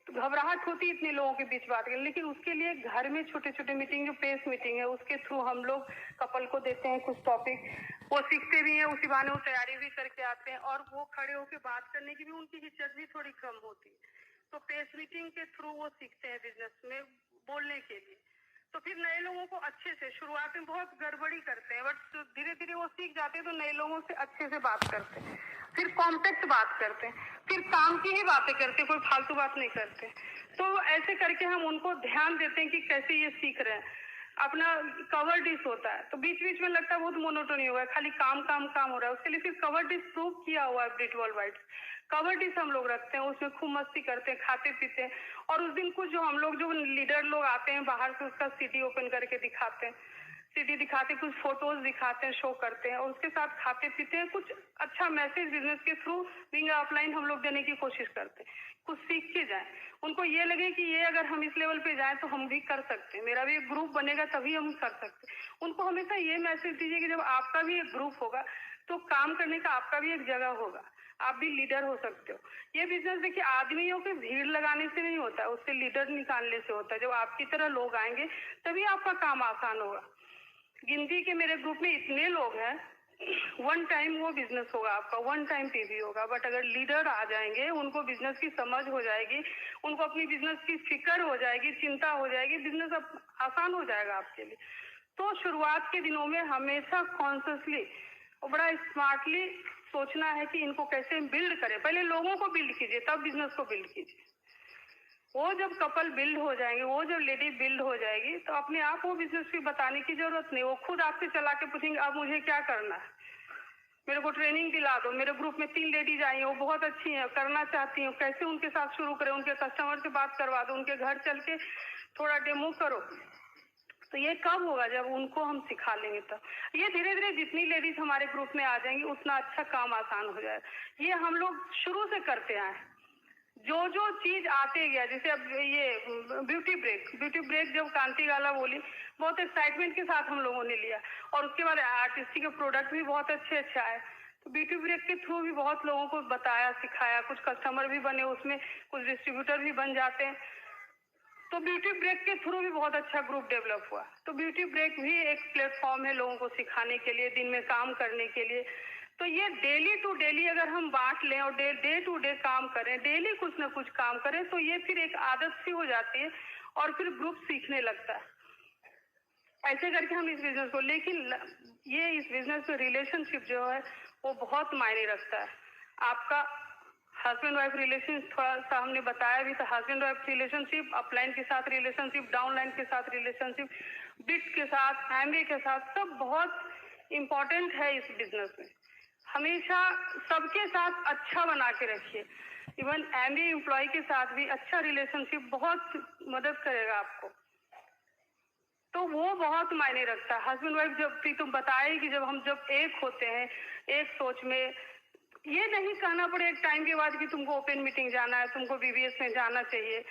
तो घबराहट होती है इतने लोगों के बीच बात करने। लेकिन उसके लिए घर में छोटे छोटे मीटिंग, जो पेस मीटिंग है, उसके थ्रू हम लोग कपल को देते हैं कुछ टॉपिक, वो सीखते भी हैं, उसी बहाने वो तैयारी भी करके आते हैं, और वो खड़े होकर बात करने की भी उनकी हिचक भी थोड़ी कम होती है। तो पेस मीटिंग के थ्रू वो सीखते हैं बिजनेस में बोलने के लिए। तो फिर नए लोगों को अच्छे से, शुरुआत में बहुत गड़बड़ी करते हैं, बट धीरे धीरे वो सीख जाते हैं, तो नए लोगों से अच्छे से बात करते हैं, फिर कॉम्पैक्ट बात करते हैं, फिर काम की ही बातें करते हैं, कोई फालतू बात नहीं करते। तो ऐसे करके हम उनको ध्यान देते हैं कि कैसे ये सीख रहे हैं। अपना कवर डिश होता है, तो बीच बीच में लगता है बहुत मोनोटोनी हुआ है, खाली काम काम काम हो रहा है। उसके लिए फिर कवर डिश प्रूव किया हुआ है ब्रिट वर्ल्ड वाइड। कवर डिश हम लोग रखते हैं, उसमें खूब मस्ती करते हैं, खाते पीते हैं। और उस दिन कुछ जो हम लोग, जो लीडर लोग आते हैं बाहर से, उसका सीडी ओपन करके दिखाते हैं। सीधी दिखाते, कुछ फोटोज दिखाते हैं, शो करते हैं और उसके साथ खाते पीते हैं। कुछ अच्छा मैसेज बिजनेस के थ्रू विंग ऑफलाइन हम लोग देने की कोशिश करते हैं, कुछ सीख के जाएं, उनको ये लगे कि ये अगर हम इस लेवल पे जाएं तो हम भी कर सकते हैं, मेरा भी एक ग्रुप बनेगा तभी हम कर सकते हैं। उनको हमेशा ये मैसेज दीजिए कि जब आपका भी एक ग्रुप होगा तो काम करने का आपका भी एक जगह होगा, आप भी लीडर हो सकते हो। ये बिजनेस देखिए आदमियों की भीड़ लगाने से नहीं होता, उससे लीडर निकालने से होता है। जब आपकी तरह लोग आएंगे तभी आपका काम आसान होगा। गिनती के मेरे ग्रुप में इतने लोग हैं, वन टाइम वो बिजनेस होगा आपका, वन टाइम पीवी होगा। बट अगर लीडर आ जाएंगे, उनको बिजनेस की समझ हो जाएगी, उनको अपनी बिजनेस की फिक्र हो जाएगी, चिंता हो जाएगी, बिजनेस अब आसान हो जाएगा आपके लिए। तो शुरुआत के दिनों में हमेशा कॉन्शियसली और बड़ा स्मार्टली सोचना है कि इनको कैसे बिल्ड करें। पहले लोगों को बिल्ड कीजिए, तब बिजनेस को बिल्ड कीजिए। वो जब कपल बिल्ड हो जाएंगे, वो जब लेडी बिल्ड हो जाएगी तो अपने आप वो बिजनेस की बताने की जरूरत नहीं, वो खुद आपसे चला के पूछेंगे अब मुझे क्या करना है, मेरे को ट्रेनिंग दिला दो। मेरे ग्रुप में 3 लेडीज आई हैं, वो बहुत अच्छी हैं, करना चाहती हूँ, कैसे उनके साथ शुरू करें, उनके कस्टमर से बात करवा दो, उनके घर चल के थोड़ा डेमो करो। तो ये कब होगा? जब उनको हम सिखा लेंगे तब। ये धीरे धीरे जितनी लेडीज हमारे ग्रुप में आ जाएंगी उतना अच्छा काम आसान हो जाएगा। ये हम लोग शुरू से करते आए, जो जो चीज आते गया। जैसे अब ये ब्यूटी ब्रेक जब कांति गाला बोली, बहुत एक्साइटमेंट के साथ हम लोगों ने लिया और उसके बाद आर्टिस्टी के प्रोडक्ट भी बहुत अच्छे आए। तो ब्यूटी ब्रेक के थ्रू भी बहुत लोगों को बताया, सिखाया, कुछ कस्टमर भी बने उसमें, कुछ डिस्ट्रीब्यूटर भी बन जाते हैं। तो ब्यूटी ब्रेक के थ्रू भी बहुत अच्छा ग्रुप डेवलप हुआ। तो ब्यूटी ब्रेक भी एक प्लेटफॉर्म है लोगों को सिखाने के लिए, दिन में काम करने के लिए। तो ये डेली टू डेली अगर हम बांट लें और डे टू डे काम करें, डेली कुछ ना कुछ काम करें, तो ये फिर एक आदत सी हो जाती है और फिर ग्रुप सीखने लगता है। ऐसे करके हम इस बिजनेस को, लेकिन ये इस बिजनेस में रिलेशनशिप जो है वो बहुत मायने रखता है। आपका हस्बैंड वाइफ रिलेशन थोड़ा सा हमने बताया भी था, हस्बैंड वाइफ रिलेशनशिप, अपलाइन के साथ रिलेशनशिप, डाउनलाइन के साथ रिलेशनशिप, बिट के साथ, एमबी के साथ, सब बहुत इम्पोर्टेंट है इस बिजनेस में। हमेशा सबके साथ अच्छा बना के रखिए। इवन एमबी एम्प्लॉय के साथ भी अच्छा रिलेशनशिप बहुत मदद करेगा आपको। तो वो बहुत मायने रखता है। हस्बैंड वाइफ जब भी तुम बताए कि जब एक होते हैं, एक सोच में, ये नहीं कहना पड़े एक टाइम के बाद कि तुमको ओपन मीटिंग जाना है, तुमको बीबीएस में जाना चाहिए।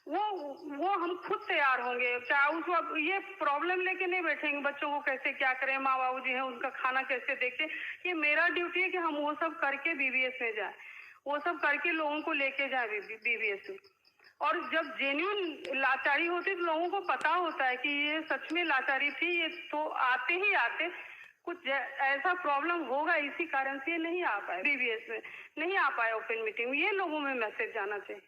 वो हम खुद तैयार होंगे। चाहे उस वक्त ये प्रॉब्लम लेके नहीं बैठेंगे, बच्चों को कैसे क्या करें, माँ बाबू जी हैं उनका खाना कैसे देखें। ये मेरा ड्यूटी है कि हम वो सब करके बीबीएस में जाए, वो सब करके लोगों को लेके जाए बीबीएस में। और जब जेन्युइन लाचारी होती है तो लोगों को पता होता है कि ये सच में लाचारी थी, ये तो आते ही आते कुछ ऐसा प्रॉब्लम होगा, इसी कारण से नहीं आ पाए बीबीएस में, नहीं आ पाए ओपन मीटिंग में। ये लोगों में मैसेज जाना चाहिए।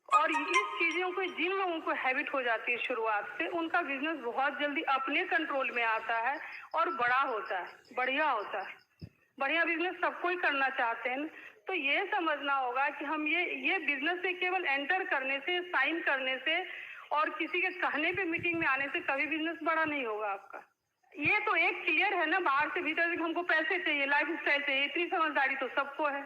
और इस चीजों को, जिन लोगों को हैबिट हो जाती है शुरुआत से, उनका बिजनेस बहुत जल्दी अपने कंट्रोल में आता है और बड़ा होता है, बढ़िया होता है। बढ़िया बिजनेस सबको ही करना चाहते हैं। तो ये समझना होगा कि हम ये बिजनेस से केवल एंटर करने से, साइन करने से और किसी के कहने पे मीटिंग में आने से कभी बिजनेस बड़ा नहीं होगा आपका। ये तो एक क्लियर है ना, बाहर से भीतर से हमको पैसे चाहिए, लाइफ स्टाइल चाहिए, इतनी समझदारी तो सबको है।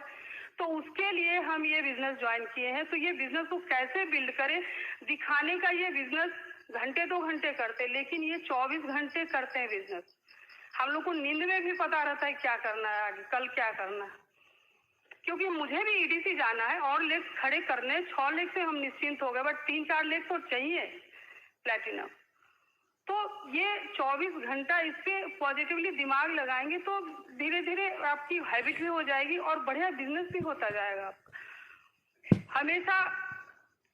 तो उसके लिए हम ये बिजनेस ज्वाइन किए हैं। तो ये बिजनेस को कैसे बिल्ड करें, दिखाने का ये बिजनेस घंटे 2 घंटे करते, लेकिन ये 24 घंटे करते हैं बिजनेस। हम लोग को नींद में भी पता रहता है क्या करना है, आगे कल क्या करना है। क्योंकि मुझे भी ईडीसी जाना है और लेग खड़े करने, 6 लेग से हम निश्चिंत हो गए, बट 3-4 लेग तो चाहिए प्लेटिनम। तो ये 24 घंटा इस पे पॉजिटिवली दिमाग लगाएंगे तो धीरे धीरे आपकी हैबिट भी हो जाएगी और बढ़िया बिजनेस भी होता जाएगा आपका। हमेशा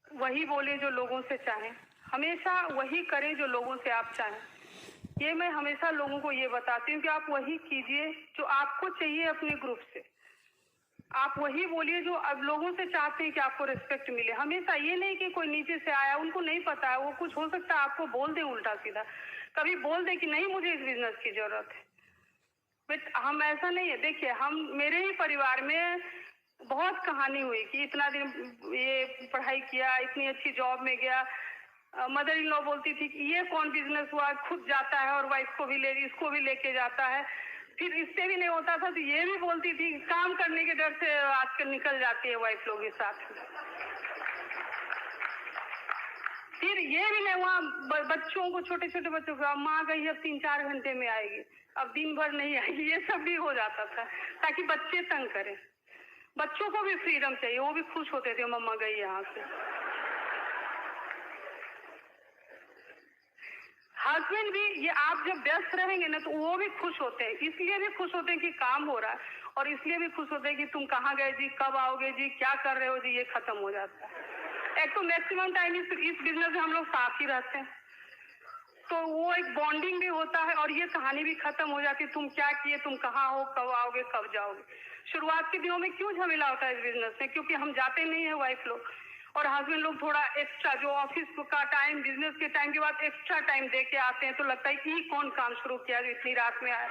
वही बोले जो लोगों से चाहें, हमेशा वही करें जो लोगों से आप चाहें। ये मैं हमेशा लोगों को ये बताती हूँ कि आप वही कीजिए जो आपको चाहिए अपने ग्रुप से। आप वही बोलिए जो अब लोगों से चाहते हैं कि आपको रिस्पेक्ट मिले। हमेशा ये नहीं कि कोई नीचे से आया, उनको नहीं पता है, वो कुछ हो सकता है आपको बोल दे उल्टा सीधा, कभी बोल दे कि नहीं मुझे इस बिजनेस की जरूरत है। बट हम ऐसा नहीं है। देखिए, हम मेरे ही परिवार में बहुत कहानी हुई कि इतना दिन ये पढ़ाई किया, इतनी अच्छी जॉब में गया, मदर इन लॉ बोलती थी कि ये कौन बिजनेस हुआ, खुद जाता है और वाइफ को भी इसको भी लेके जाता है। फिर इससे भी नहीं होता था तो ये भी बोलती थी, काम करने के डर से आजकल निकल जाती है वाइफ लोग के साथ। फिर ये भी मैं वहाँ बच्चों को, छोटे छोटे बच्चों को, माँ गई अब 3-4 घंटे में आएगी, अब दिन भर नहीं आएगी, ये सब भी हो जाता था ताकि बच्चे तंग करें। बच्चों को भी फ्रीडम चाहिए, वो भी खुश होते थे मम्मा गई यहाँ से। हस्बैंड भी, ये आप जब व्यस्त रहेंगे ना तो वो भी खुश होते हैं, इसलिए भी खुश होते हैं कि काम हो रहा है, और इसलिए भी खुश होते हैं कि तुम कहाँ गए जी, कब आओगे जी, क्या कर रहे हो जी, ये खत्म हो जाता है। एक तो मैक्सिमम टाइम इस बिजनेस में हम लोग साथ ही रहते हैं, तो वो एक बॉन्डिंग भी होता है, और ये कहानी भी खत्म हो जाती है, तुम क्या किए, तुम कहाँ हो, कब आओगे, कब जाओगे। शुरुआत के दिनों में क्यों झमेला होता है इस बिजनेस में, क्योंकि हम जाते नहीं है वाइफ लोग, और हस्बैंड लोग थोड़ा एक्स्ट्रा, जो ऑफिस का टाइम, बिजनेस के टाइम के बाद एक्स्ट्रा टाइम दे के आते हैं, तो लगता है कि कौन काम शुरू किया जो इतनी रात में आया।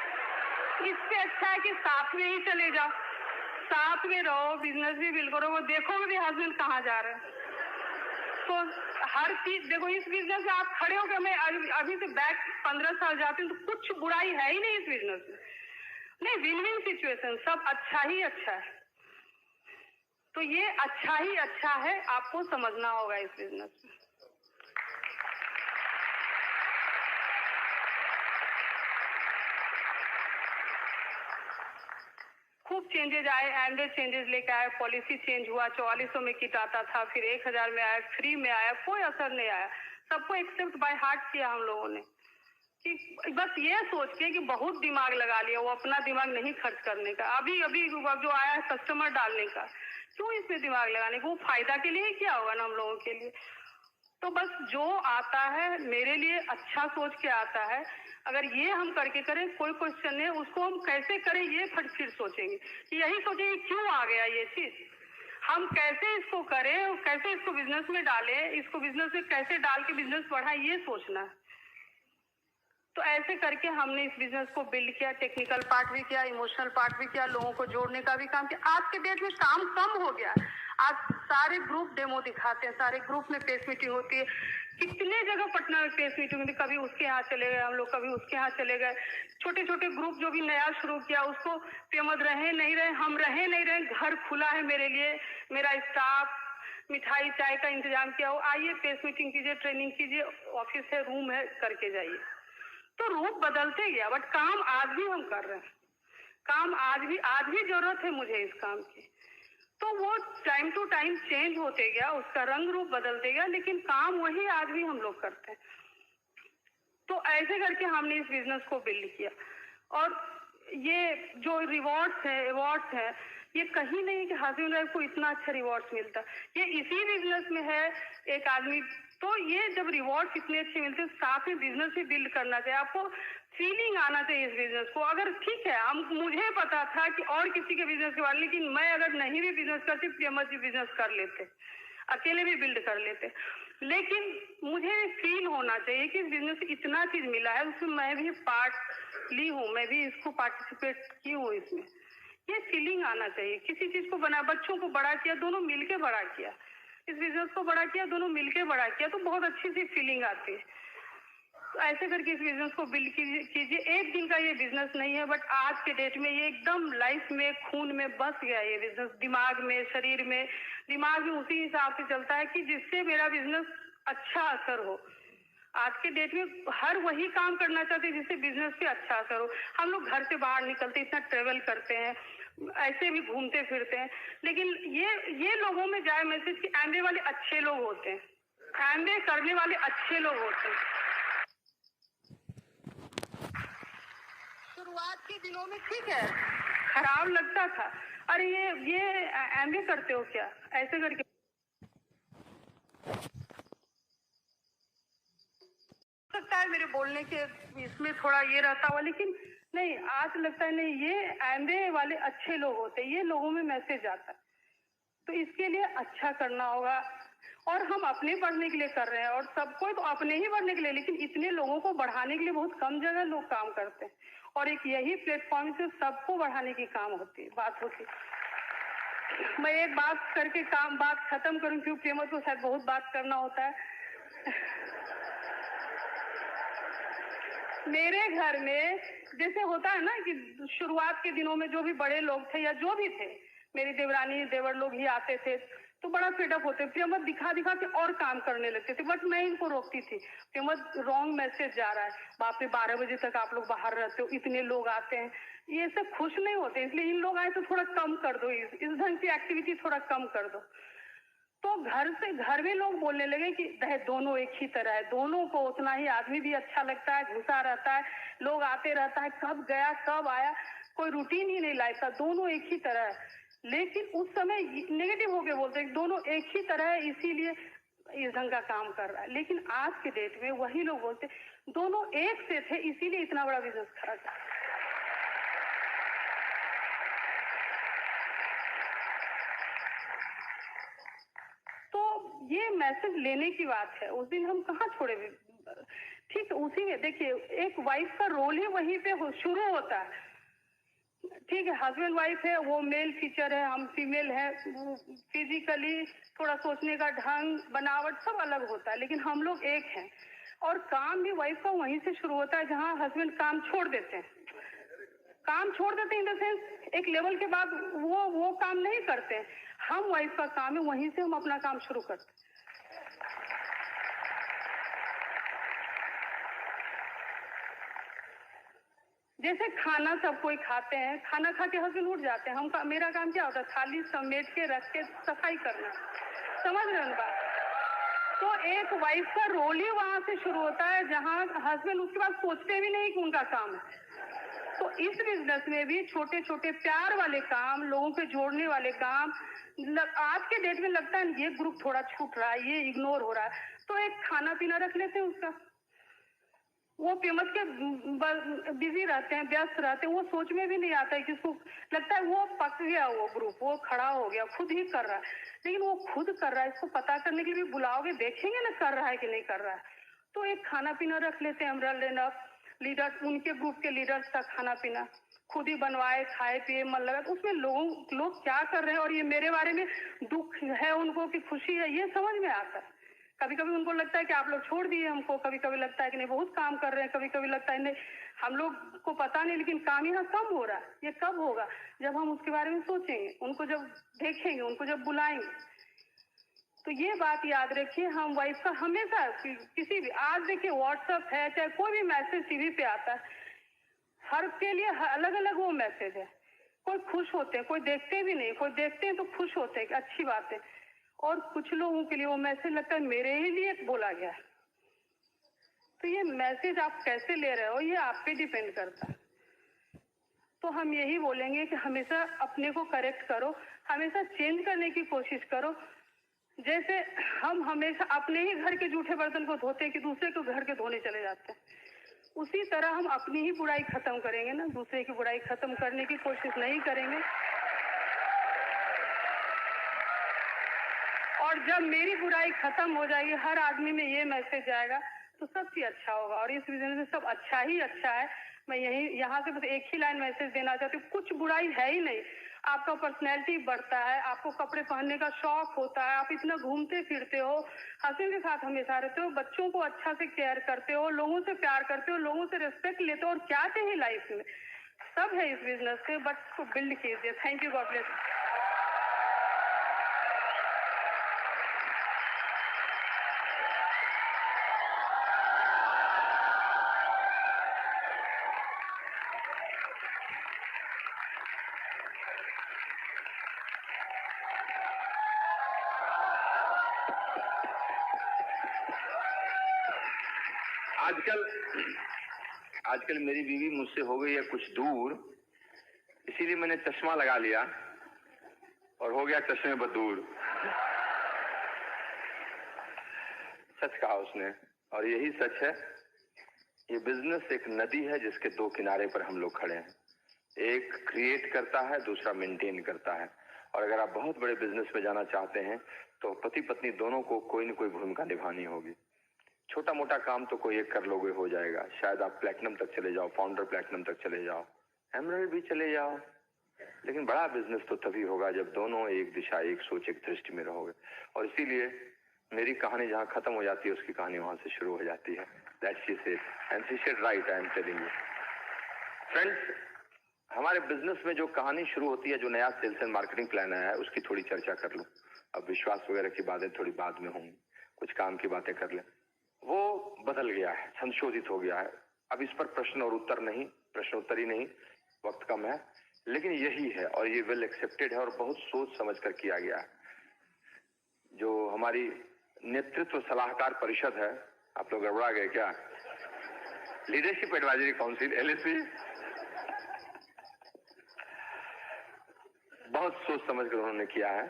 इससे अच्छा है कि साथ में ही चले जाओ, साथ में रहो, बिजनेस भी बिल्ड करो, वो देखोगे भी हस्बैंड कहाँ जा रहे हैं। तो हर चीज देखो, इस बिजनेस में आप खड़े हो गए, मैं अभी से बैक 15 साल जाती हूँ, तो कुछ बुराई है ही नहीं इस बिजनेस में, नहीं, विन विन सिचुएशन, सब अच्छा ही अच्छा है। तो ये अच्छा ही अच्छा है, आपको समझना होगा इस बिजनेस में। खूब चेंजेस आए, एंड्रॉइड चेंजेस लेके आए, पॉलिसी चेंज हुआ, 4400 में किट आता था, फिर 1000 में आया, फ्री में आया, कोई असर नहीं आया, सबको एक्सेप्ट बाय हार्ट किया हम लोगों ने, कि बस ये सोच के कि बहुत दिमाग लगा लिया, वो अपना दिमाग नहीं खर्च करने का, अभी जो आया है कस्टमर डालने का, क्यों इसमें दिमाग लगाने का, वो फायदा के लिए क्या होगा ना हम लोगों के लिए। तो बस जो आता है मेरे लिए अच्छा सोच के आता है, अगर ये हम करके करें, कोई क्वेश्चन है उसको हम कैसे करें, ये फिर सोचेंगे, कि यही सोचेंगे क्यों आ गया ये चीज, हम कैसे इसको करें, कैसे इसको बिजनेस में डालें, इसको बिजनेस में कैसे डाल के बिजनेस बढ़ाएं, ये सोचना है। तो ऐसे करके हमने इस बिजनेस को बिल्ड किया, टेक्निकल पार्ट भी किया, इमोशनल पार्ट भी किया, लोगों को जोड़ने का भी काम किया। आज के डेट में काम कम हो गया, आज सारे ग्रुप डेमो दिखाते हैं, सारे ग्रुप में पेस मीटिंग होती है, कितने जगह पटना में पेस मीटिंग में, कभी उसके यहाँ चले गए हम लोग, कभी उसके यहाँ चले गए, छोटे छोटे ग्रुप जो भी नया शुरू किया उसको पेमद रहे नहीं रहे, हम रहे नहीं रहे, घर खुला है मेरे लिए, मेरा स्टाफ मिठाई चाय का इंतजाम किया हो, आइए पेस मीटिंग कीजिए, ट्रेनिंग कीजिए, ऑफिस है, रूम है, करके जाइए। तो रूप बदलते गया, बट काम आज भी हम कर रहे हैं, काम आज भी जरूरत है मुझे इस काम की। तो वो टाइम टू टाइम चेंज होते गया, उसका रंग रूप बदलते गया, लेकिन काम वही आज भी हम लोग करते हैं। तो ऐसे करके हमने इस बिजनेस को बिल्ड किया, और ये जो रिवॉर्ड्स है, अवार्ड्स है, ये कहीं नहीं कि हस्बैंड वाइफ को इतना अच्छा रिवॉर्ड्स मिलता, ये इसी बिजनेस में है। एक आदमी, तो ये जब रिवॉर्ड्स इतने अच्छे मिलते हैं, साथ में बिजनेस भी बिल्ड करना चाहिए, आपको फीलिंग आना चाहिए इस बिजनेस को। अगर ठीक है, मुझे पता था कि और किसी के बिजनेस के बारे में, लेकिन मैं अगर नहीं भी बिजनेस करती, प्रियमत जी बिजनेस कर लेते, अकेले भी बिल्ड कर लेते, लेकिन मुझे फील होना चाहिए कि इस बिजनेस से इतना चीज मिला है, उसमें मैं भी पार्ट ली हूँ, मैं भी इसको पार्टिसिपेट की हूँ, इसमें ये फीलिंग आना चाहिए। किसी चीज को बना, बच्चों को बड़ा किया, दोनों मिलके बड़ा किया, इस बिजनेस को बड़ा किया, दोनों मिलके बड़ा किया, तो बहुत अच्छी सी फीलिंग आती है। तो ऐसे करके इस बिजनेस को बिल्ड कीजिए। एक दिन का ये बिजनेस नहीं है, बट आज के डेट में ये एकदम लाइफ में, खून में बस गया ये बिजनेस, दिमाग में, शरीर में, दिमाग में उसी हिसाब से चलता है कि जिससे मेरा बिजनेस अच्छा असर हो। आज के डेट में हर वही काम करना चाहते हैं जिससे बिजनेस पे अच्छा असर हो। हम लोग घर से बाहर निकलते, इतना ट्रेवल करते हैं, ऐसे भी घूमते फिरते हैं, लेकिन ये लोगों में जाए मैसेज कि एमबीए वाले अच्छे लोग होते हैं, एमबीए करने वाले अच्छे लोग होते हैं। शुरुआत के दिनों में ठीक है, खराब लगता था, अरे ये एमबीए करते हो क्या, ऐसे करके सकता है मेरे बोलने के इसमें थोड़ा ये रहता हुआ, लेकिन नहीं, आज लगता है नहीं, ये एमबीए वाले अच्छे लोग होते हैं, ये लोगों में मैसेज आता है। तो इसके लिए अच्छा करना होगा, और हम अपने बढ़ने के लिए कर रहे हैं, और सबको तो अपने ही बढ़ने के लिए, लेकिन इतने लोगों को बढ़ाने के लिए बहुत कम जगह लोग काम करते हैं, और एक यही प्लेटफॉर्म से सबको बढ़ाने की काम होती है, बात होती है। मैं एक बात करके बात खत्म करूं, क्योंकि प्रेमत को शायद बहुत बात करना होता है। मेरे घर में जैसे होता है ना कि शुरुआत के दिनों में जो भी बड़े लोग थे या जो भी थे, मेरी देवरानी देवर लोग ही आते थे, तो बड़ा फेडअप होते। प्रियमत दिखा दिखा के और काम करने लगते थे, बट मैं इनको रोकती थी, प्रियमत रॉन्ग मैसेज जा रहा है, बाप रे 12 बजे तक आप लोग बाहर रहते हो, इतने लोग आते हैं, ये सब खुश नहीं होते, इसलिए इन लोग आए तो थोड़ा कम कर दो, इस ढंग की एक्टिविटी थोड़ा कम कर दो। तो घर में लोग बोलने लगे कि दोनों एक ही तरह है, दोनों को उतना ही, आदमी भी अच्छा लगता है, घुसा रहता है, लोग आते रहता है, कब गया कब आया, कोई रूटीन ही नहीं लाइफ का, दोनों एक ही तरह है। लेकिन उस समय नेगेटिव होके बोलते हैं दोनों एक ही तरह है, इसीलिए इस ढंग का काम कर रहा है। लेकिन आज के डेट में वही लोग बोलते दोनों एक से थे, इसीलिए इतना बड़ा बिजनेस खड़ा था। तो ये मैसेज लेने की बात है, उस दिन हम कहाँ छोड़े, ठीक है, उसी में देखिए एक वाइफ का रोल ही वहीं पे शुरू होता है, ठीक है, हस्बैंड वाइफ है, वो मेल फीचर है, हम फीमेल है, फिजिकली थोड़ा सोचने का ढंग बनावट सब अलग होता है, लेकिन हम लोग एक हैं। और काम भी वाइफ का वहीं से शुरू होता है जहां हस्बैंड काम छोड़ देते हैं, काम छोड़ देते हैं इन द सेंस एक लेवल के बाद वो काम नहीं करते हैं, हम वाइफ का काम है, वहीं से हम अपना काम शुरू करते हैं। जैसे खाना सब कोई खाते हैं, खाना खा के हस्बैंड उठ जाते हैं, मेरा काम क्या होता है, थाली समेट के रख के सफाई करना, समझ रहे हैं बात। तो एक वाइफ का रोल ही वहां से शुरू होता है जहां हस्बैंड उसके बाद सोचते भी नहीं कि उनका काम है। तो इस बिजनेस में भी छोटे छोटे प्यार वाले काम, लोगों के जोड़ने वाले काम, आज के डेट में लगता है ये ग्रुप थोड़ा छूट रहा है, ये इग्नोर हो रहा है, तो एक खाना पीना रख लेते हैं उसका, वो पेमस के बिजी रहते हैं, व्यस्त रहते हैं, वो सोच में भी नहीं आता है, किसको लगता है वो पक गया, वो ग्रुप वो खड़ा हो गया, खुद ही कर रहा है, लेकिन वो खुद कर रहा है, इसको पता करने के लिए भी बुलाओगे, देखेंगे ना कर रहा है कि नहीं कर रहा है। तो एक खाना पीना रख लेते हैं, हम लेना लीडर, उनके ग्रुप के लीडर्स का खाना पीना खुद ही बनवाए, खाए पिए, मन लगा, तो उसमें लोग क्या कर रहे हैं और ये मेरे बारे में दुख है उनको कि खुशी है, ये समझ में आता है। कभी कभी उनको लगता है कि आप लोग छोड़ दिए हमको, कभी कभी लगता है कि नहीं बहुत काम कर रहे हैं, कभी कभी लगता है नहीं हम लोग को पता नहीं, लेकिन काम यहाँ कम हो रहा है। ये कब होगा, जब हम उसके बारे में सोचेंगे, उनको जब देखेंगे, उनको जब बुलाएंगे। तो ये बात याद रखिए, हम वाइफ का हमेशा किसी भी, आज देखिए व्हाट्सएप है, चाहे कोई भी मैसेज टीवी पे आता है, हर के लिए अलग अलग वो मैसेज है। कोई खुश होते हैं, कोई देखते भी नहीं, कोई देखते हैं तो खुश होते हैं कि अच्छी बात है, और कुछ लोगों के लिए वो मैसेज लगता है मेरे ही लिए बोला गया है। तो ये मैसेज आप कैसे ले रहे हो, ये आप पे डिपेंड करता है। तो हम यही बोलेंगे कि हमेशा अपने को करेक्ट करो, हमेशा चेंज करने की कोशिश करो। जैसे हम हमेशा अपने ही घर के जूठे बर्तन को धोते कि दूसरे को घर के धोने चले जाते हैं, उसी तरह हम अपनी ही बुराई खत्म करेंगे ना, दूसरे की बुराई खत्म करने की कोशिश नहीं करेंगे। और जब मेरी बुराई खत्म हो जाएगी, हर आदमी में ये मैसेज आएगा, तो सब चीज अच्छा होगा। और इस बिजनेस में सब अच्छा ही अच्छा है। मैं यहाँ से बस एक ही लाइन मैसेज देना चाहती हूँ, कुछ बुराई है ही नहीं। आपका पर्सनैलिटी बढ़ता है, आपको कपड़े पहनने का शौक होता है, आप इतना घूमते फिरते हो, हस्बैंड के साथ हमेशा रहते हो, बच्चों को अच्छा से केयर करते हो, लोगों से प्यार करते हो, लोगों से रिस्पेक्ट लेते हो, और क्या चाहिए लाइफ में, सब है इस बिजनेस से, बट इसको बिल्ड कीजिए। Thank you, God bless. आजकल मेरी बीवी मुझसे हो गई है कुछ दूर, इसीलिए मैंने चश्मा लगा लिया और हो गया चश्मे बदूर। सच कहा उसने, और यही सच है। ये बिजनेस एक नदी है जिसके दो किनारे पर हम लोग खड़े हैं, एक क्रिएट करता है, दूसरा मेंटेन करता है। और अगर आप बहुत बड़े बिजनेस में जाना चाहते हैं तो पति पत्नी दोनों को कोई न कोई भूमिका निभानी होगी। छोटा मोटा काम तो कोई एक कर लोगे, हो जाएगा, शायद आप प्लैटिनम तक चले जाओ, फाउंडर प्लैटिनम तक चले जाओ, एमरल्ड भी चले जाओ, लेकिन बड़ा बिजनेस तो तभी होगा जब दोनों एक दिशा, एक सोच, एक दृष्टि में रहोगे। और इसीलिए मेरी कहानी जहाँ खत्म हो जाती है, उसकी कहानी वहां से शुरू हो जाती है। That she said, and she said right, I am telling you. Friends, हमारे बिजनेस में जो कहानी शुरू होती है, जो नया सेल्स एंड मार्केटिंग प्लान आया है, उसकी थोड़ी चर्चा कर लूं। अब विश्वास वगैरह की बातें थोड़ी बाद में होंगी, कुछ काम की बातें कर लें। वो बदल गया है, संशोधित हो गया है। अब इस पर प्रश्न और उत्तर नहीं, प्रश्नोत्तर ही नहीं, वक्त कम है, लेकिन यही है और ये वेल एक्सेप्टेड है और बहुत सोच समझ कर किया गया है। जो हमारी नेतृत्व सलाहकार परिषद है, आप लोग गड़बड़ा गए क्या? लीडरशिप एडवाइजरी काउंसिल, LSP, बहुत सोच समझ कर उन्होंने किया है।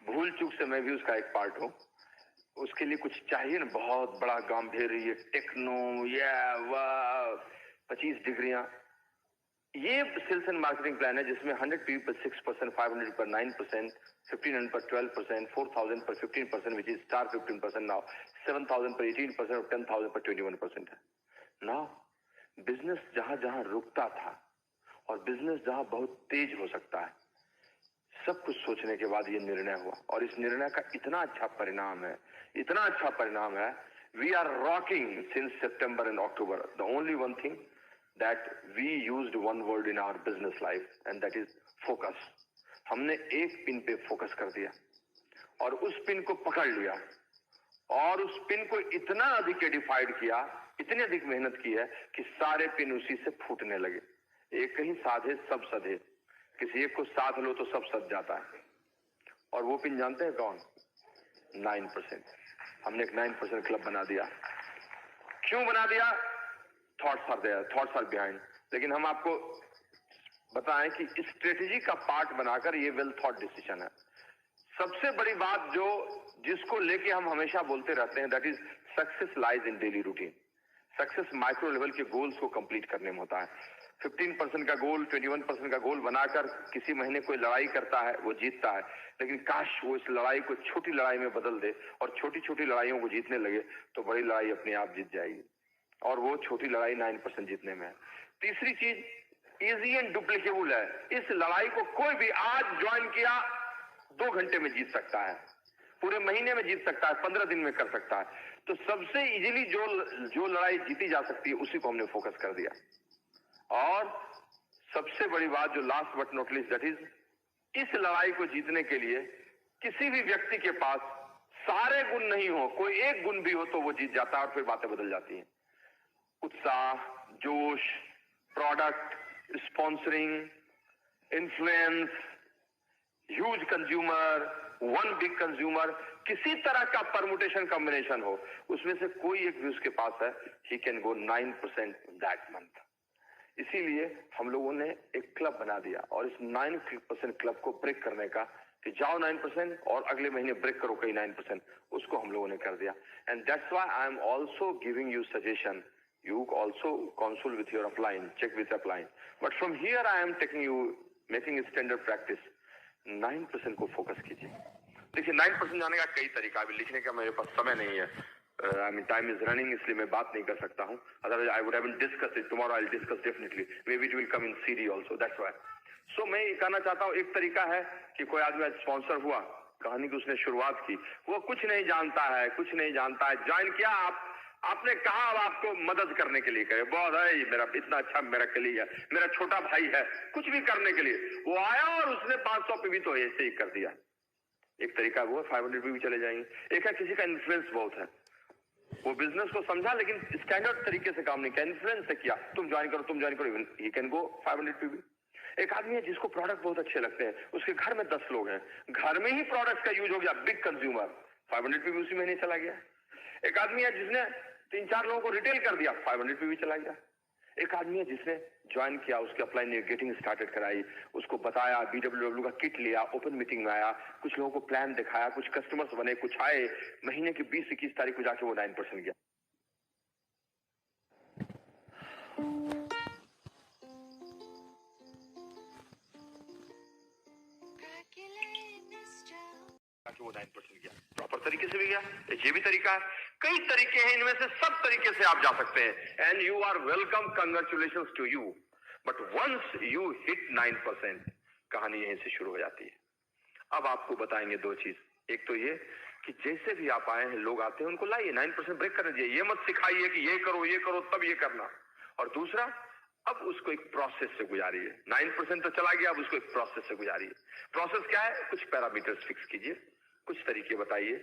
भूल चूक से मैं भी उसका एक पार्ट हूं। उसके लिए कुछ चाहिए ना, बहुत बड़ा गांधीर्य, टेक्नो, या 25 डिग्रियां। ये सेल्स एंड मार्केटिंग प्लान है जिसमें 100 पीवी पर 6%, 500 पर 9%, 1500 पर 12%, 4000 पर 15%, which is star 15% now, 7000 पर 18% और 10000 पर 21% है। नाउ बिजनेस जहां जहां रुकता था और बिजनेस जहां बहुत तेज हो सकता है, सब कुछ सोचने के बाद ये निर्णय हुआ और इस निर्णय का इतना अच्छा परिणाम है, इतना अच्छा परिणाम है। We are rocking since September and October. The only one thing that we used one word in our business life and that is focus। हमने एक पिन पे फोकस कर दिया और उस पिन को पकड़ लिया और उस पिन को इतना अधिक एडिफाइड किया, इतनी अधिक मेहनत की है कि सारे पिन उसी से फूटने लगे। एक कहीं साधे सब सधे, किसी एक को साध लो तो सब सध जाता है। और वो पिन जानते हैं कौन? 9%। हमने एक 9% क्लब बना दिया। क्यों बना दिया? Thoughts are there, thoughts are behind. लेकिन हम आपको बताएं कि इस स्ट्रेटेजी का पार्ट बनाकर ये वेल थॉट डिसीजन है। सबसे बड़ी बात जो जिसको लेके हम हमेशा बोलते रहते हैं, that is success lies in daily routine. Success micro level के गोल्स को कंप्लीट करने में होता है। 15% का गोल, 21% का गोल बनाकर किसी महीने कोई लड़ाई करता है, वो जीतता है। लेकिन काश वो इस लड़ाई को छोटी लड़ाई में बदल दे और छोटी छोटी लड़ाइयों को जीतने लगे तो बड़ी लड़ाई अपने आप जीत जाएगी। और वो छोटी लड़ाई 9% जीतने में है। तीसरी चीज इजी एंड डुप्लीकेबल है। इस लड़ाई को कोई भी आज ज्वाइन किया 2 घंटे में जीत सकता है, पूरे महीने में जीत सकता है, 15 दिन में कर सकता है। तो सबसे इजीली जो लड़ाई जीती जा सकती है उसी को हमने फोकस कर दिया। और सबसे बड़ी बात जो last but not least, that is इस लड़ाई को जीतने के लिए किसी भी व्यक्ति के पास सारे गुण नहीं हो, कोई एक गुण भी हो तो वो जीत जाता है और फिर बातें बदल जाती हैं। उत्साह, जोश, product, sponsoring, influence, huge consumer, one big consumer, किसी तरह का परमुटेशन कॉम्बिनेशन हो, उसमें से कोई एक भी उसके पास है, he can go 9% that month. इसीलिए हम लोगों ने एक क्लब बना दिया और इस 9% क्लब को ब्रेक करने का कि जाओ 9% और अगले महीने ब्रेक करो कहीं 9%, उसको हम लोगों ने कर दिया। And that's why I am also giving you suggestion. You also consult with your upline, check with upline. But from here I am taking you, making a standard practice. 9% को फोकस कीजिए। देखिए 9% जाने का कई तरीका, अभी लिखने का मेरे पास समय नहीं है। I mean time is running, इसलिए मैं बात नहीं कर सकता हूँ। Otherwise I would have discussed it. Tomorrow I'll discuss definitely. Maybe it will come in CD also. That's why. So मैं ये कहना चाहता हूँ, एक तरीका है कि कोई आदमी आज स्पॉन्सर हुआ, कहानी की उसने शुरुआत की, वो कुछ नहीं जानता है, कुछ नहीं जानता है, ज्वाइन किया, आपने कहा अब आपको मदद करने के लिए करे, बहुत है मेरा इतना अच्छा मेरा कलीग है, मेरा छोटा भाई है, कुछ भी करने के लिए वो आया और उसने 500 पे भी तो ऐसे ही कर दिया। एक तरीका वो 500 पे भी चले जाएंगे। एक है किसी का इन्फ्लुएंस बहुत है, वो बिजनेस को समझा लेकिन स्टैंडर्ड तरीके से काम नहीं किया, इन्फ्लुएंस से किया, तुम ज्वाइन करो, तुम ज्वाइन करो, ही कैन गो 500 पे भी। एक आदमी है जिसको प्रोडक्ट बहुत अच्छे लगते हैं, उसके घर में 10 लोग हैं, घर में ही प्रोडक्ट का यूज हो गया, बिग कंज्यूमर, 500 पे भी उसी महीने चला गया। एक आदमी है जिसने 3-4 लोगों को रिटेल कर दिया, 500 पे भी चला गया। एक आदमी है जिसने ज्वाइन किया, उसके अपलाइन ने गेटिंग स्टार्टेड कराई, उसको बताया, BWW का किट लिया, ओपन मीटिंग में आया, कुछ लोगों को प्लान दिखाया, कुछ कस्टमर्स बने, कुछ आए, महीने की 20-21 तारीख को जाके वो 9% गया। वो 9% गया, प्रॉपर तरीके से भी गया। ये भी तरीका है, कई तरीके हैं, इनमें से सब तरीके से आप जा सकते हैं। And you are welcome, congratulations to you. But once you hit 9%, कहानी यहीं से शुरू हो जाती है। अब आपको बताएंगे 2 चीज। एक तो ये कि जैसे भी आप आए हैं, लोग आते हैं, उनको लाइए 9% ब्रेक कर दीजिए। ये मत सिखाइए कि ये करो तब ये करना। और दूसरा, अब उसको एक प्रोसेस से गुजारिए। 9% तो चला गया, अब उसको एक प्रोसेस से गुजारिए। प्रोसेस क्या है? कुछ पैरामीटर्स फिक्स कीजिए, कुछ तरीके बताइए।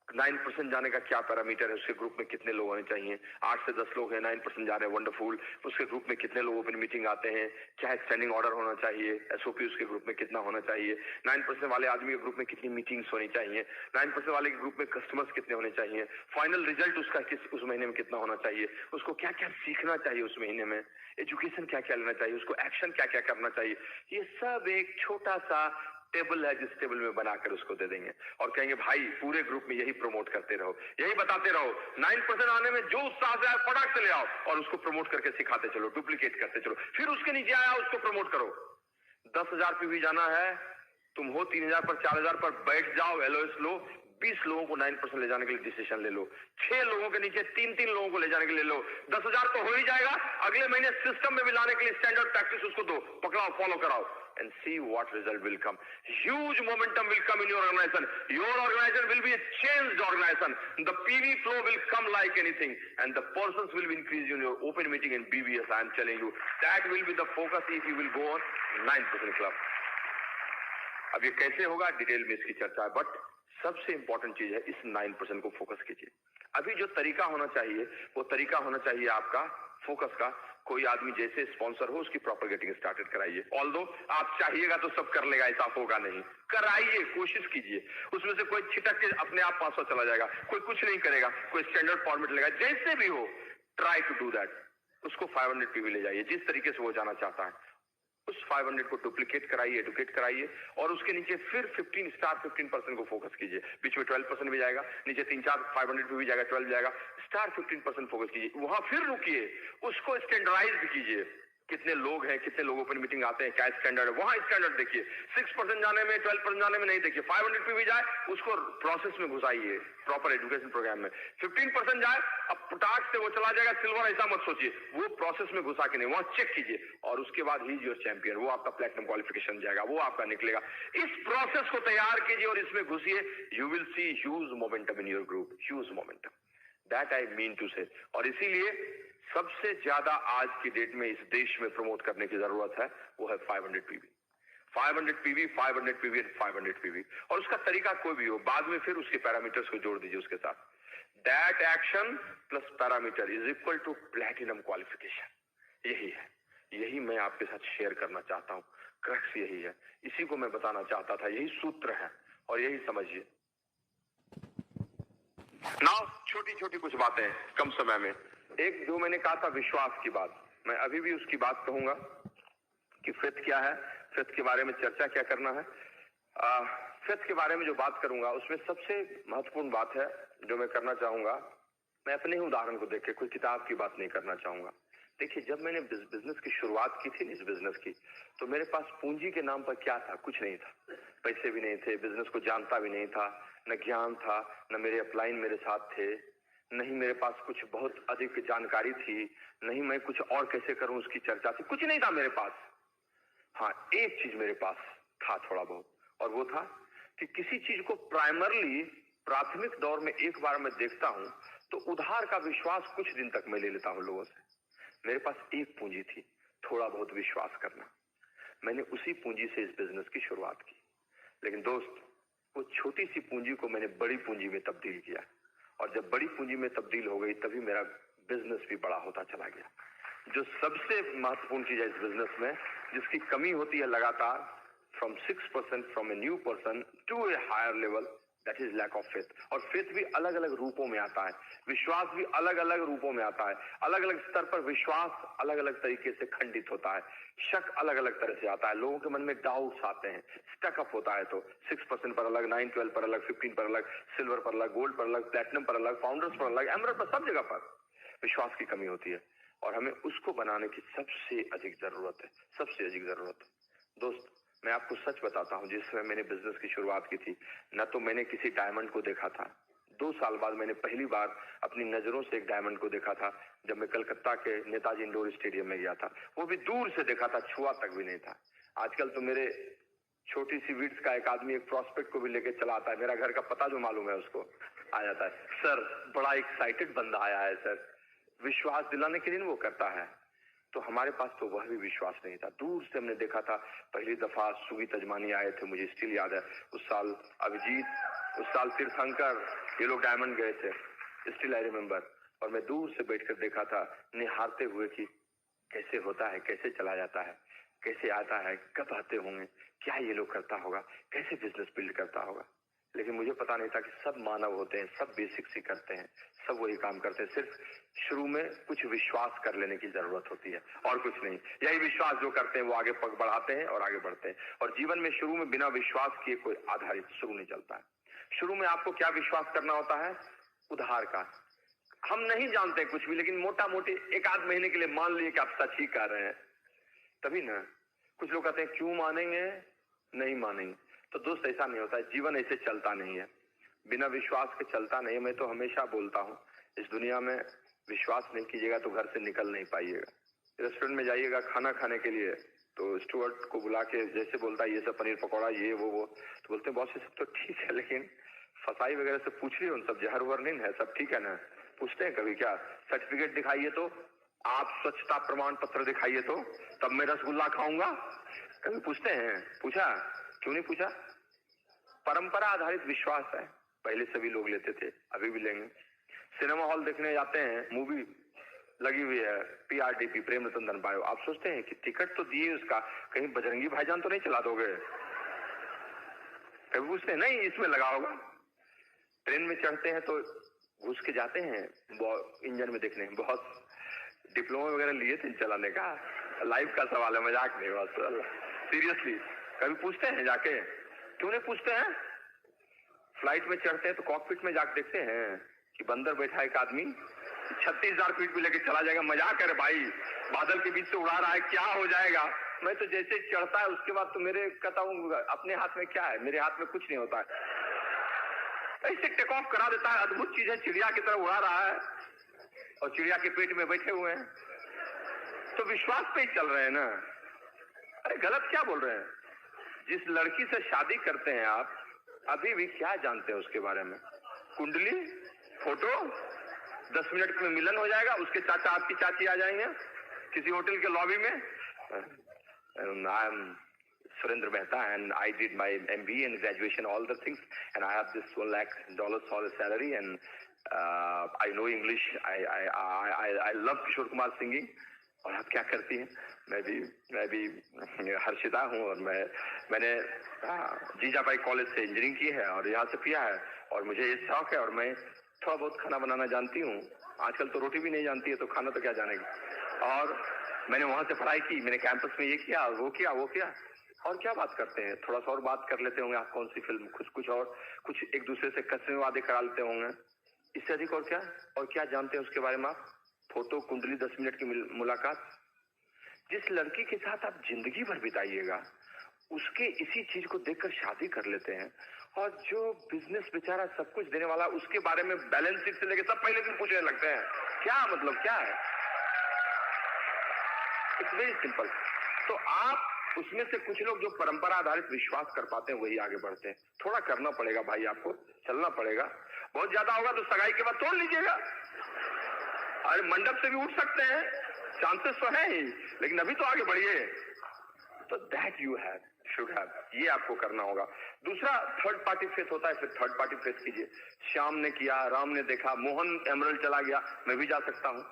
9% जाने का क्या पैरामीटर है, उसके ग्रुप में कितने लोग होने चाहिए? 8 से 10 लोग हैं, 9% जा रहे हैं, वंडरफुल। उसके ग्रुप में कितने लोग ओपन मीटिंग आते हैं? क्या स्टैंडिंग ऑर्डर होना चाहिए? एसओपी उसके ग्रुप में कितना होना चाहिए? 9% वाले आदमी के ग्रुप में कितनी मीटिंग्स होनी चाहिए? 9% वाले के ग्रुप में कस्टमर्स कितने होने चाहिए? फाइनल रिजल्ट उसका उस महीने में कितना होना चाहिए? उसको क्या क्या सीखना चाहिए उस महीने में? एजुकेशन क्या क्या लेना चाहिए? उसको एक्शन क्या क्या करना चाहिए? ये सब एक छोटा सा टेबल है जिस टेबल में बनाकर उसको दे देंगे और कहेंगे भाई पूरे ग्रुप में यही प्रमोट करते रहो, यही बताते रहो। 9% आने में जो उत्साह से आए फटाक से ले आओ और उसको प्रमोट करके सिखाते चलो, डुप्लीकेट करते चलो। फिर उसके नीचे आया उसको प्रमोट करो। 10,000 पे भी जाना है, तुम हो 3,000 पर, 4,000 पर बैठ जाओ, एलओएस लो। 20 लोगों को 9% ले जाने के लिए डिसीजन ले लो। 6 लोगों के नीचे 3-3 लोगों को ले जाने के लिए लो। 10,000 तो हो ही जाएगा। अगले महीने सिस्टम में भी लाने के लिए स्टैंडर्ड प्रैक्टिस उसको दो, पकड़ाओ, फॉलो कराओ and see what result will come. Huge momentum will come in your organization. Your organization will be a changed organization. The PV flow will come like anything and the persons will be increased in your open meeting and BBS. I am telling you that will be the focus if you will go on 9% club. अब ये कैसे होगा डिटेल में इसकी चर्चा है, बट सबसे इंपॉर्टेंट चीज है इस 9% को फोकस कीजिए। अभी जो तरीका होना चाहिए वो तरीका होना चाहिए आपका फोकस का। कोई आदमी जैसे स्पॉन्सर हो उसकी प्रॉपर गेटिंग स्टार्टेड कराइए। ऑल्दो आप चाहिएगा तो सब कर लेगा, ऐसा होगा नहीं। कराइए, कोशिश कीजिए। उसमें से कोई छिटक के अपने आप 500 चला जाएगा, कोई कुछ नहीं करेगा, कोई स्टैंडर्ड फॉर्मेट लेगा, जैसे भी हो ट्राई टू डू दैट। उसको 500 पीवी ले जाइए जिस तरीके से वो जाना चाहता है। उस 500 को डुप्लीकेट कराइए, एडुकेट कराइए और उसके नीचे फिर 15% को फोकस कीजिए। बीच में 12% भी जाएगा, नीचे 3-4 500 भी जाएगा, 12 जाएगा, स्टार 15% फोकस कीजिए। वहां फिर रुकिए, उसको स्टैंडर्डाइज कीजिए। कितने लोग हैं, कितने लोग ओपन मीटिंग आते हैं, क्या स्टैंडर्ड है, वहां स्टैंडर्ड देखिए। 6% जाने में, 12% जाने में नहीं देखिए। 500 पे भी जाए उसको प्रोसेस में घुसाइए, प्रॉपर एजुकेशन प्रोग्राम में। 15% जाए, अब पटाख से वो चला जाएगा सिल्वर, ऐसा मत सोचिए, वो प्रोसेस में घुसा के नहीं, वहां चेक कीजिए और उसके बाद ही इज योर चैंपियन। वो आपका प्लेटिनम क्वालिफिकेशन जाएगा, वो आपका निकलेगा। इस प्रोसेस को तैयार कीजिए और इसमें घुसिए। You will see huge momentum in your group, huge momentum, that I mean to say. और इसीलिए सबसे ज्यादा आज की डेट में इस देश में प्रमोट करने की जरूरत है, वो है 500 पीवी, 500 पीवी, 500 पीवी, 500 पीवी। और उसका तरीका कोई भी हो, बाद में फिर उसके पैरामीटर्स को जोड़ दीजिए उसके साथ। That action plus parameter is equal to platinum qualification. यही है, यही मैं आपके साथ शेयर करना चाहता हूं। क्रक्स यही है, इसी को मैं बताना चाहता था, यही सूत्र है और यही समझिए। नाउ छोटी छोटी कुछ बातें कम समय में। एक जो मैंने कहा था विश्वास की बात, मैं अभी भी उसकी बात कहूंगा कि फेथ क्या है, फेथ के बारे में चर्चा क्या करना है। फेथ के बारे में जो बात करूंगा उसमें सबसे महत्वपूर्ण बात है जो मैं करना चाहूंगा, मैं अपने ही उदाहरण को देख के, कोई किताब की बात नहीं करना चाहूंगा। देखिए, जब मैंने बिजनेस की शुरुआत की थी, इस बिजनेस की, तो मेरे पास पूंजी के नाम पर क्या था? कुछ नहीं था, पैसे भी नहीं थे, बिजनेस को जानता भी नहीं था, न ज्ञान था, न मेरे अपलाइन मेरे साथ थे, नहीं मेरे पास कुछ बहुत अधिक जानकारी थी, नहीं मैं कुछ और कैसे करूं उसकी चर्चा थी, कुछ नहीं था मेरे पास। हाँ, एक चीज मेरे पास था थोड़ा बहुत, और वो था कि किसी चीज को प्राइमरली, प्राथमिक दौर में एक बार मैं देखता हूं तो उधार का विश्वास कुछ दिन तक मैं ले लेता हूं लोगों से। मेरे पास एक पूंजी थी, थोड़ा बहुत विश्वास करना। मैंने उसी पूंजी से इस बिजनेस की शुरुआत की। लेकिन दोस्त, वो छोटी सी पूंजी को मैंने बड़ी पूंजी में तब्दील किया, और जब बड़ी पूंजी में तब्दील हो गई तभी मेरा बिजनेस भी बड़ा होता चला गया। जो सबसे महत्वपूर्ण चीज है इस बिजनेस में, जिसकी कमी होती है लगातार, from 6% from a new person to a higher level, that is lack of faith. और फेथ भी अलग अलग रूपों में आता है, विश्वास भी अलग अलग रूपों में आता है। अलग अलग स्तर पर विश्वास अलग अलग तरीके से खंडित होता है, शक अलग अलग तरह से आता है, लोगों के मन में डाउट्स आते हैं, स्टकअप होता है। तो 6% पर अलग, 9-12 पर अलग, 15 पर अलग, सिल्वर पर अलग, गोल्ड पर अलग, प्लैटिनम पर अलग, फाउंडर्स पर अलग, एमरल्ड पर, सब जगह पर विश्वास की कमी होती है और हमें उसको बनाने की सबसे अधिक जरूरत है, सबसे अधिक जरूरत है। दोस्त, मैं आपको सच बताता हूं, जिस समय मैंने बिजनेस की शुरुआत की थी, न तो मैंने किसी डायमंड को देखा था। 2 साल बाद मैंने पहली बार अपनी नजरों से एक डायमंड को देखा था, जब मैं कलकत्ता के नेताजी इंडोर स्टेडियम में गया था। वो भी दूर से देखा था, छुआ तक भी नहीं था। आजकल तो मेरे छोटी सी वीड्स का एक आदमी एक प्रोस्पेक्ट को भी लेके चला आता है, मेरा घर का पता जो मालूम है उसको, आ जाता है, सर बड़ा एक्साइटेड बंदा आया है सर। विश्वास दिलाने के लिए वो करता है। तो हमारे पास तो वह भी विश्वास नहीं था। दूर से हमने देखा था, पहली दफा सुगी तजमानी आए थे, मुझे स्टिल याद है। उस साल अभिजीत, उस साल तीर्थंकर, ये लोग डायमंड गए थे, स्टिल आई रिमेम्बर। और मैं दूर से बैठकर देखा था, निहारते हुए कि कैसे होता है, कैसे चला जाता है, कैसे आता है, कब आते होंगे, क्या ये लोग करता होगा, कैसे बिजनेस बिल्ड करता होगा। लेकिन मुझे पता नहीं था कि सब मानव होते हैं, सब बेसिक्स ही करते हैं, सब वही काम करते हैं। सिर्फ शुरू में कुछ विश्वास कर लेने की जरूरत होती है और कुछ नहीं। यही विश्वास जो करते हैं वो आगे पग बढ़ाते हैं और आगे बढ़ते हैं। और जीवन में शुरू में बिना विश्वास किए कोई आधारित शुरू नहीं चलता है। शुरू में आपको क्या विश्वास करना होता है? उधार का। हम नहीं जानते कुछ भी, लेकिन मोटा मोटी एक आध महीने के लिए मान लिए कि आप सच ही कर रहे हैं, तभी ना। कुछ लोग कहते हैं क्यों मानेंगे, नहीं मानेंगे। तो दोस्त ऐसा नहीं होता है, जीवन ऐसे चलता नहीं है, बिना विश्वास के चलता नहीं। मैं तो हमेशा बोलता हूँ, इस दुनिया में विश्वास नहीं कीजिएगा तो घर से निकल नहीं पाइएगा। रेस्टोरेंट में जाइएगा खाना खाने के लिए, तो स्टूवर्ड को बुला के जैसे बोलता है ये सब पनीर पकौड़ा ये वो, तो बोलते हैं बॉस ये सब तो ठीक है, लेकिन फसाई वगैरह से पूछ रही हो, सब जहर वहर नहीं है, सब ठीक है ना? पूछते हैं कभी क्या? सर्टिफिकेट दिखाइए तो, आप स्वच्छता प्रमाण पत्र दिखाइए तो, तब मैं रसगुल्ला खाऊंगा। कभी पूछते हैं? पूछा? क्यों नहीं पूछा? परंपरा आधारित विश्वास है, पहले सभी लोग लेते थे, अभी भी लेंगे। सिनेमा हॉल देखने जाते हैं, मूवी लगी हुई है, PRDP प्रेम रतन धन पायो, आप सोचते हैं कि टिकट तो दिए उसका, कहीं बजरंगी भाईजान तो नहीं चला दोगे? कभी पूछते हैं? नहीं, इसमें लगा होगा। ट्रेन में चढ़ते हैं तो घुस के जाते हैं इंजन में देखने। बहुत डिप्लोमा वगैरह लिए थे चलाने का, लाइफ का सवाल है, मजाक नहीं, बस सीरियसली। कभी पूछते हैं जाके? क्यों नहीं पूछते हैं? फ्लाइट में चढ़ते हैं तो कॉकपिट में जाके देखते हैं कि बंदर बैठा एक आदमी 36,000 फीट पे लेके चला जाएगा। मजाक है भाई, बादल के बीच से उड़ा रहा है, क्या हो जाएगा। मैं तो जैसे चढ़ता है उसके बाद तो मेरे कहता हूँ अपने हाथ में क्या है, मेरे हाथ में कुछ नहीं होता है, ऐसे टेक ऑफ करा देता है। अद्भुत चीज है, चिड़िया की तरह उड़ा रहा है और चिड़िया के पेट में बैठे हुए हैं, तो विश्वास पे ही चल रहे हैं ना। अरे गलत क्या बोल रहे हैं? जिस लड़की से शादी करते हैं आप, अभी भी क्या जानते हैं उसके बारे में? कुंडली, फोटो, 10 मिनट में मिलन हो जाएगा, उसके चाचा आपकी चाची आ जाएंगे किसी होटल के लॉबी में। I am Surendra Mehta and I did my MBA and graduation, all the things, and I have this $1 lakh solid salary and I know English. I love Kishore Kumar singing. और आप क्या करती हैं? मैं भी हर्षिता हूँ और मैंने जीजाबाई कॉलेज से इंजीनियरिंग की है और यहाँ से किया है और मुझे ये शौक है और मैं थोड़ा बहुत खाना बनाना जानती हूँ। आजकल तो रोटी भी नहीं जानती है तो खाना तो क्या जानेगी। और मैंने वहाँ से पढ़ाई की, मैंने कैंपस में ये किया, वो किया और क्या बात करते हैं? थोड़ा सा और बात कर लेते होंगे, आप कौन सी फिल्म, कुछ और कुछ एक दूसरे से कसमें वादे करा लेते होंगे। इससे अधिक और क्या जानते हैं उसके बारे में आप? फोटो, कुंडली, 10 मिनट की मुलाकात। जिस लड़की के साथ आप जिंदगी भर बिताइएगा उसके इसी चीज को देखकर शादी कर लेते हैं। और जो बिजनेस बेचारा सब कुछ देने वाला, उसके बारे में बैलेंस शीट से लेके सब पहले दिन पूछने लगते हैं। क्या मतलब क्या है? It's very simple. तो आप उसमें से कुछ लोग जो परंपरा आधारित विश्वास कर पाते हैं वही आगे बढ़ते हैं। थोड़ा करना पड़ेगा भाई, आपको चलना पड़ेगा। बहुत ज्यादा होगा तो सगाई के बाद तोड़ लीजिएगा। अरे मंडप से भी उठ सकते हैं, चांसेस तो है ही, लेकिन अभी तो आगे बढ़िए। तो that you have should have, ये आपको करना होगा। दूसरा थर्ड पार्टी फेथ होता है, फिर थर्ड पार्टी फेथ कीजिए। श्याम ने किया, राम ने देखा, मोहन एमरल्ड चला गया, मैं भी जा सकता हूँ,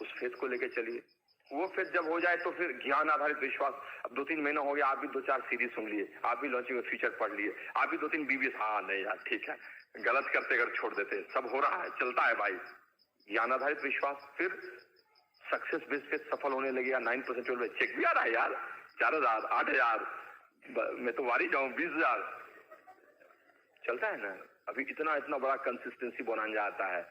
उस फेथ को लेके चलिए। वो फिर जब हो जाए तो फिर ज्ञान आधारित विश्वास। अब 2-3 महीना हो गया, आप भी 2-4 सीरीज सुन लिए, आप भी लॉन्चिंग ऑफ फ्यूचर पढ़ लिए, आप भी 2-3 BBS, हाँ नहीं यार ठीक है, गलत करते अगर छोड़ देते, सब हो रहा है, चलता है भाई। ज्ञान आधारित विश्वास, फिर सक्सेस बेस पे सफल होने लगे। 9% चेक भी आ रहा है यार, 4,000, 8,000, मैं तो वारी जाऊं 20,000, चलता है ना। अभी इतना बड़ा कंसिस्टेंसी बनाया जाता है।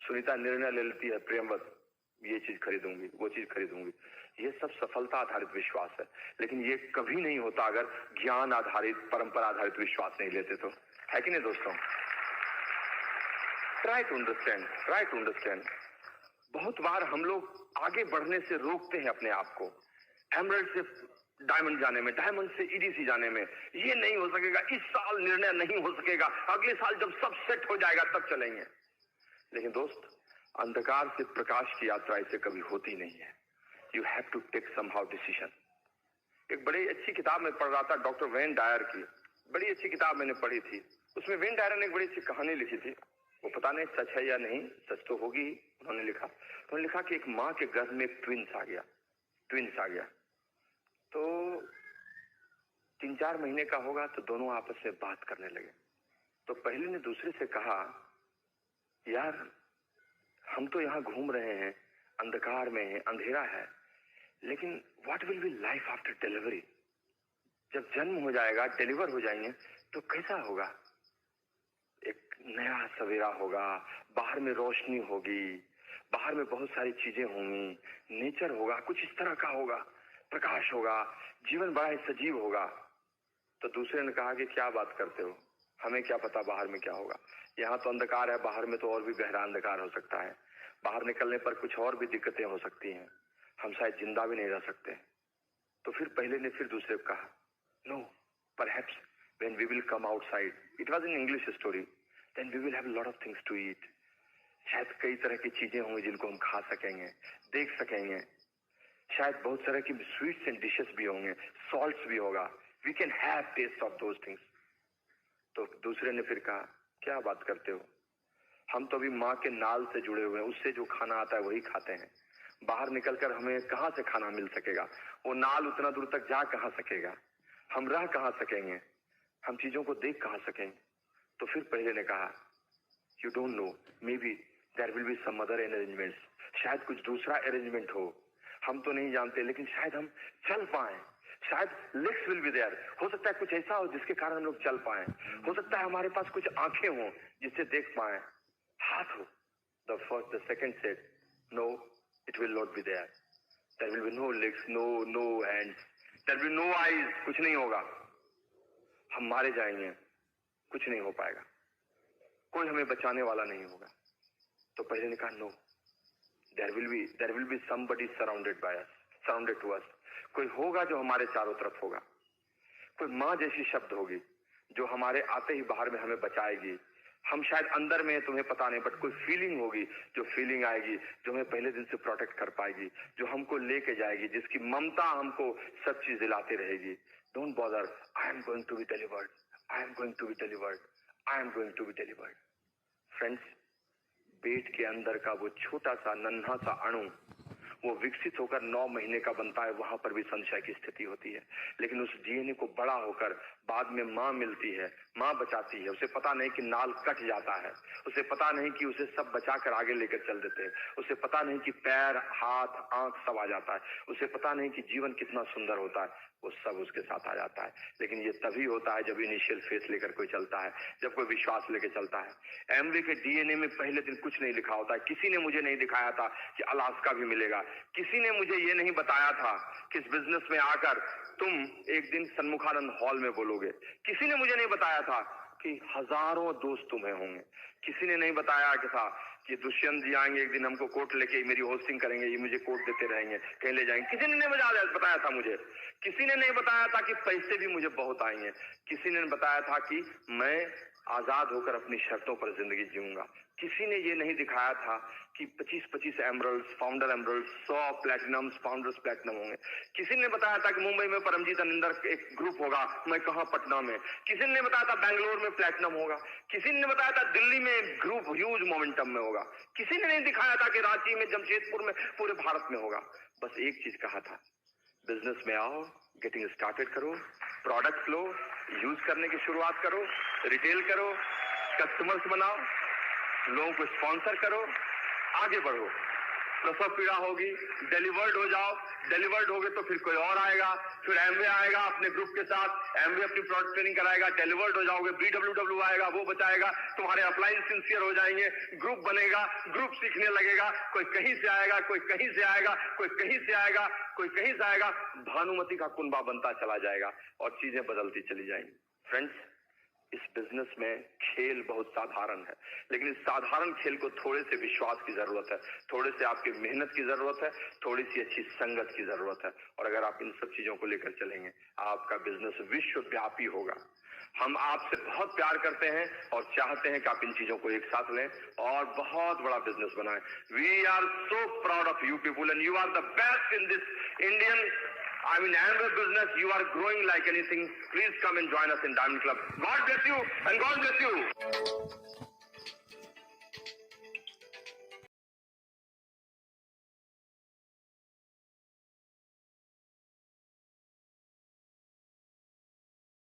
सुनीता निर्णय ले लेती है प्रेमवत, ये चीज खरीदूंगी, वो चीज खरीदूंगी। ये सब सफलता आधारित विश्वास है, लेकिन ये कभी नहीं होता अगर ज्ञान आधारित, परंपरा आधारित विश्वास नहीं लेते तो, है कि नहीं दोस्तों? Try to understand. बहुत बार हम लोग आगे बढ़ने से रोकते हैं अपने आप को। एमरल्ड से डायमंड जाने में, डायमंड से EDC जाने में, ये नहीं हो सकेगा, इस साल निर्णय नहीं हो सकेगा, अगले साल जब सब सेट हो जाएगा तब चलेंगे। लेकिन दोस्त, अंधकार से प्रकाश की यात्रा ऐसे कभी होती नहीं है। You have to take somehow decision. एक बड़ी अच्छी किताब में पढ़ रहा था डॉक्टर वेन डायर की, बड़ी अच्छी किताब मैंने पढ़ी थी। उसमें वेन डायर ने एक बड़ी अच्छी कहानी लिखी थी, वो पता नहीं सच है या नहीं, सच तो होगी। उन्होंने लिखा कि एक माँ के गर्भ में ट्विंस आ गया। तो 3-4 महीने का होगा तो दोनों आपस में बात करने लगे। तो पहले ने दूसरे से कहा, यार हम तो यहाँ घूम रहे हैं, अंधकार में है, अंधेरा है, लेकिन what will be life after delivery? जब जन्म हो जाएगा, डिलीवर हो जाएंगे तो कैसा होगा? एक नया सवेरा होगा, बाहर में रोशनी होगी, बाहर में बहुत सारी चीजें होंगी, नेचर होगा, कुछ इस तरह का होगा, प्रकाश होगा, जीवन बड़ा ही सजीव होगा। तो दूसरे ने कहा कि क्या बात करते हो, हमें क्या पता बाहर में क्या होगा, यहाँ तो अंधकार है, बाहर में तो और भी गहरा अंधकार हो सकता है, बाहर निकलने पर कुछ और भी दिक्कतें हो सकती हैं, हम शायद जिंदा भी नहीं रह सकते। तो फिर पहले ने फिर दूसरे को कहा, no, perhaps when we will come outside, it was in English story, then we will have lot of things to eat. शायद कई तरह की चीजें होंगी जिनको हम खा सकेंगे, देख सकेंगे, शायद बहुत तरह की स्वीट्स एंड डिशेस भी होंगे, सॉल्ट्स भी होगा, we can have taste of those things. तो दूसरे ने फिर कहा, क्या बात करते हो, हम तो अभी माँ के नाल से जुड़े हुए हैं, उससे जो खाना आता है वही खाते हैं, बाहर निकलकर हमें कहाँ से खाना मिल सकेगा, वो नाल उतना दूर तक जा कहाँ सकेगा, हम रह कहाँ सकेंगे, हम चीजों को देख कहाँ सकेंगे। तो फिर पहले ने कहा, you don't know, maybe there will be some other arrangements, शायद कुछ दूसरा अरेंजमेंट हो, हम तो नहीं जानते, लेकिन शायद हम चल पाए, शायद लेग्स विल बी देयर, हो सकता है कुछ ऐसा हो जिसके कारण हम लोग चल पाए, हो सकता है हमारे पास कुछ आंखें हों जिससे देख पाए, हाथ हो। The second said, no, it will not be there. There will be no legs, no hands. There will be no eyes. कुछ नहीं होगा, हम मारे जाएंगे, कुछ नहीं हो पाएगा, कोई हमें बचाने वाला नहीं होगा। तो पहले ने कहा, no, there will be somebody surrounded by us, surrounded to us. कोई होगा जो हमारे चारों तरफ होगा, कोई माँ जैसी शब्द होगी जो हमारे आते ही बाहर में हमें बचाएगी। हम शायद अंदर में तुम्हें पता नहीं, बट कोई फीलिंग होगी, जो फीलिंग आएगी, जो हमें पहले दिन से प्रोटेक्ट कर पाएगी, जो हमको लेके जाएगी, जिसकी ममता हमको सब चीज दिलाती रहेगी। Don't bother, I am going to be delivered, I am going to be delivered, I am going to be delivered. Friends, पेट के अंदर का वो छोटा सा नन्हा सा अणु, वो विकसित होकर 9 महीने का बनता है, वहां पर भी संशय की स्थिति होती है, लेकिन उस डीएनए को बड़ा होकर बाद में माँ मिलती है, माँ बचाती है। उसे पता नहीं कि नाल कट जाता है, उसे पता नहीं कि उसे सब बचाकर आगे लेकर चल देते हैं, उसे पता नहीं कि पैर, हाथ, आंख सब आ जाता है, उसे पता नहीं कि जीवन कितना सुंदर होता है, वो सब उसके साथ आ जाता है। लेकिन ये तभी होता है जब इनिशियल फेस लेकर कोई चलता है, जब कोई विश्वास लेकर चलता है। एमवे के डीएनए में पहले दिन कुछ नहीं लिखा होता है। किसी ने मुझे नहीं दिखाया था कि अलास्का भी मिलेगा, किसी ने मुझे ये नहीं बताया था कि इस बिजनेस में आकर तुम एक दिन सन्मुखानंद हॉल में बोलोगे, किसी ने मुझे नहीं बताया था कि हजारों दोस्त तुम्हें होंगे, किसी ने नहीं बताया कि था कि दुष्यंत जी आएंगे एक दिन हमको कोर्ट लेके मेरी होस्टिंग करेंगे, ये मुझे कोर्ट देते रहेंगे, कहीं ले जाएंगे, किसी ने नहीं बताया था मुझे। किसी ने नहीं बताया था कि पैसे भी मुझे बहुत आएंगे, किसी ने बताया था कि मैं आजाद होकर अपनी शर्तों पर जिंदगी जीऊंगा। किसी ने ये नहीं दिखाया था कि 25-25 emeralds, founder emeralds, 100 platinums, founders platinum होंगे। किसी ने बताया था कि मुंबई में परमजीत अनिंदर एक ग्रुप होगा, मैं कहां, पटना में। किसी ने बताया था बेंगलोर में प्लैटिनम होगा, किसी ने बताया था दिल्ली में एक ग्रुप ह्यूज मोमेंटम में होगा, किसी ने नहीं दिखाया था कि रांची में, जमशेदपुर में, पूरे भारत में होगा। बस एक चीज कहा था, बिजनेस में आओ, गेटिंग स्टार्टेड करो, प्रोडक्ट लो, यूज करने की शुरुआत करो, रिटेल करो, कस्टमर्स बनाओ, लोगों को स्पॉन्सर करो, आगे बढ़ो। प्रसव पीड़ा होगी, डिलीवर्ड हो जाओ, डिलीवर्ड होगे तो फिर कोई और आएगा, फिर एमवे आएगा अपने ग्रुप के साथ, एमवे अपनी प्रोडक्ट ट्रेनिंग कराएगा, डिलीवर्ड हो जाओगे, BWW आएगा, वो बचाएगा, तुम्हारे अपलाइन सिंसियर हो जाएंगे, ग्रुप बनेगा, ग्रुप सीखने लगेगा, कोई कहीं से आएगा, कोई कहीं से आएगा, कोई कहीं से आएगा, कोई कहीं से आएगा, भानुमति का कुनबा बनता चला जाएगा और चीजें बदलती चली जाएंगी। फ्रेंड्स, इस बिजनेस में खेल बहुत साधारण है, लेकिन इस साधारण खेल को थोड़े से विश्वास की जरूरत है, थोड़े से आपकी मेहनत की जरूरत है, थोड़ी सी अच्छी संगत की जरूरत है। और अगर आप इन सब चीजों को लेकर चलेंगे, आपका बिजनेस विश्वव्यापी होगा। हम आपसे बहुत प्यार करते हैं और चाहते हैं कि आप इन चीजों को एक साथ लें और बहुत बड़ा बिजनेस बनाएं। We are so proud of you people and you are the best in this Indian animal business. You are growing like anything. Please come and join us in Diamond Club. God bless you and God bless you.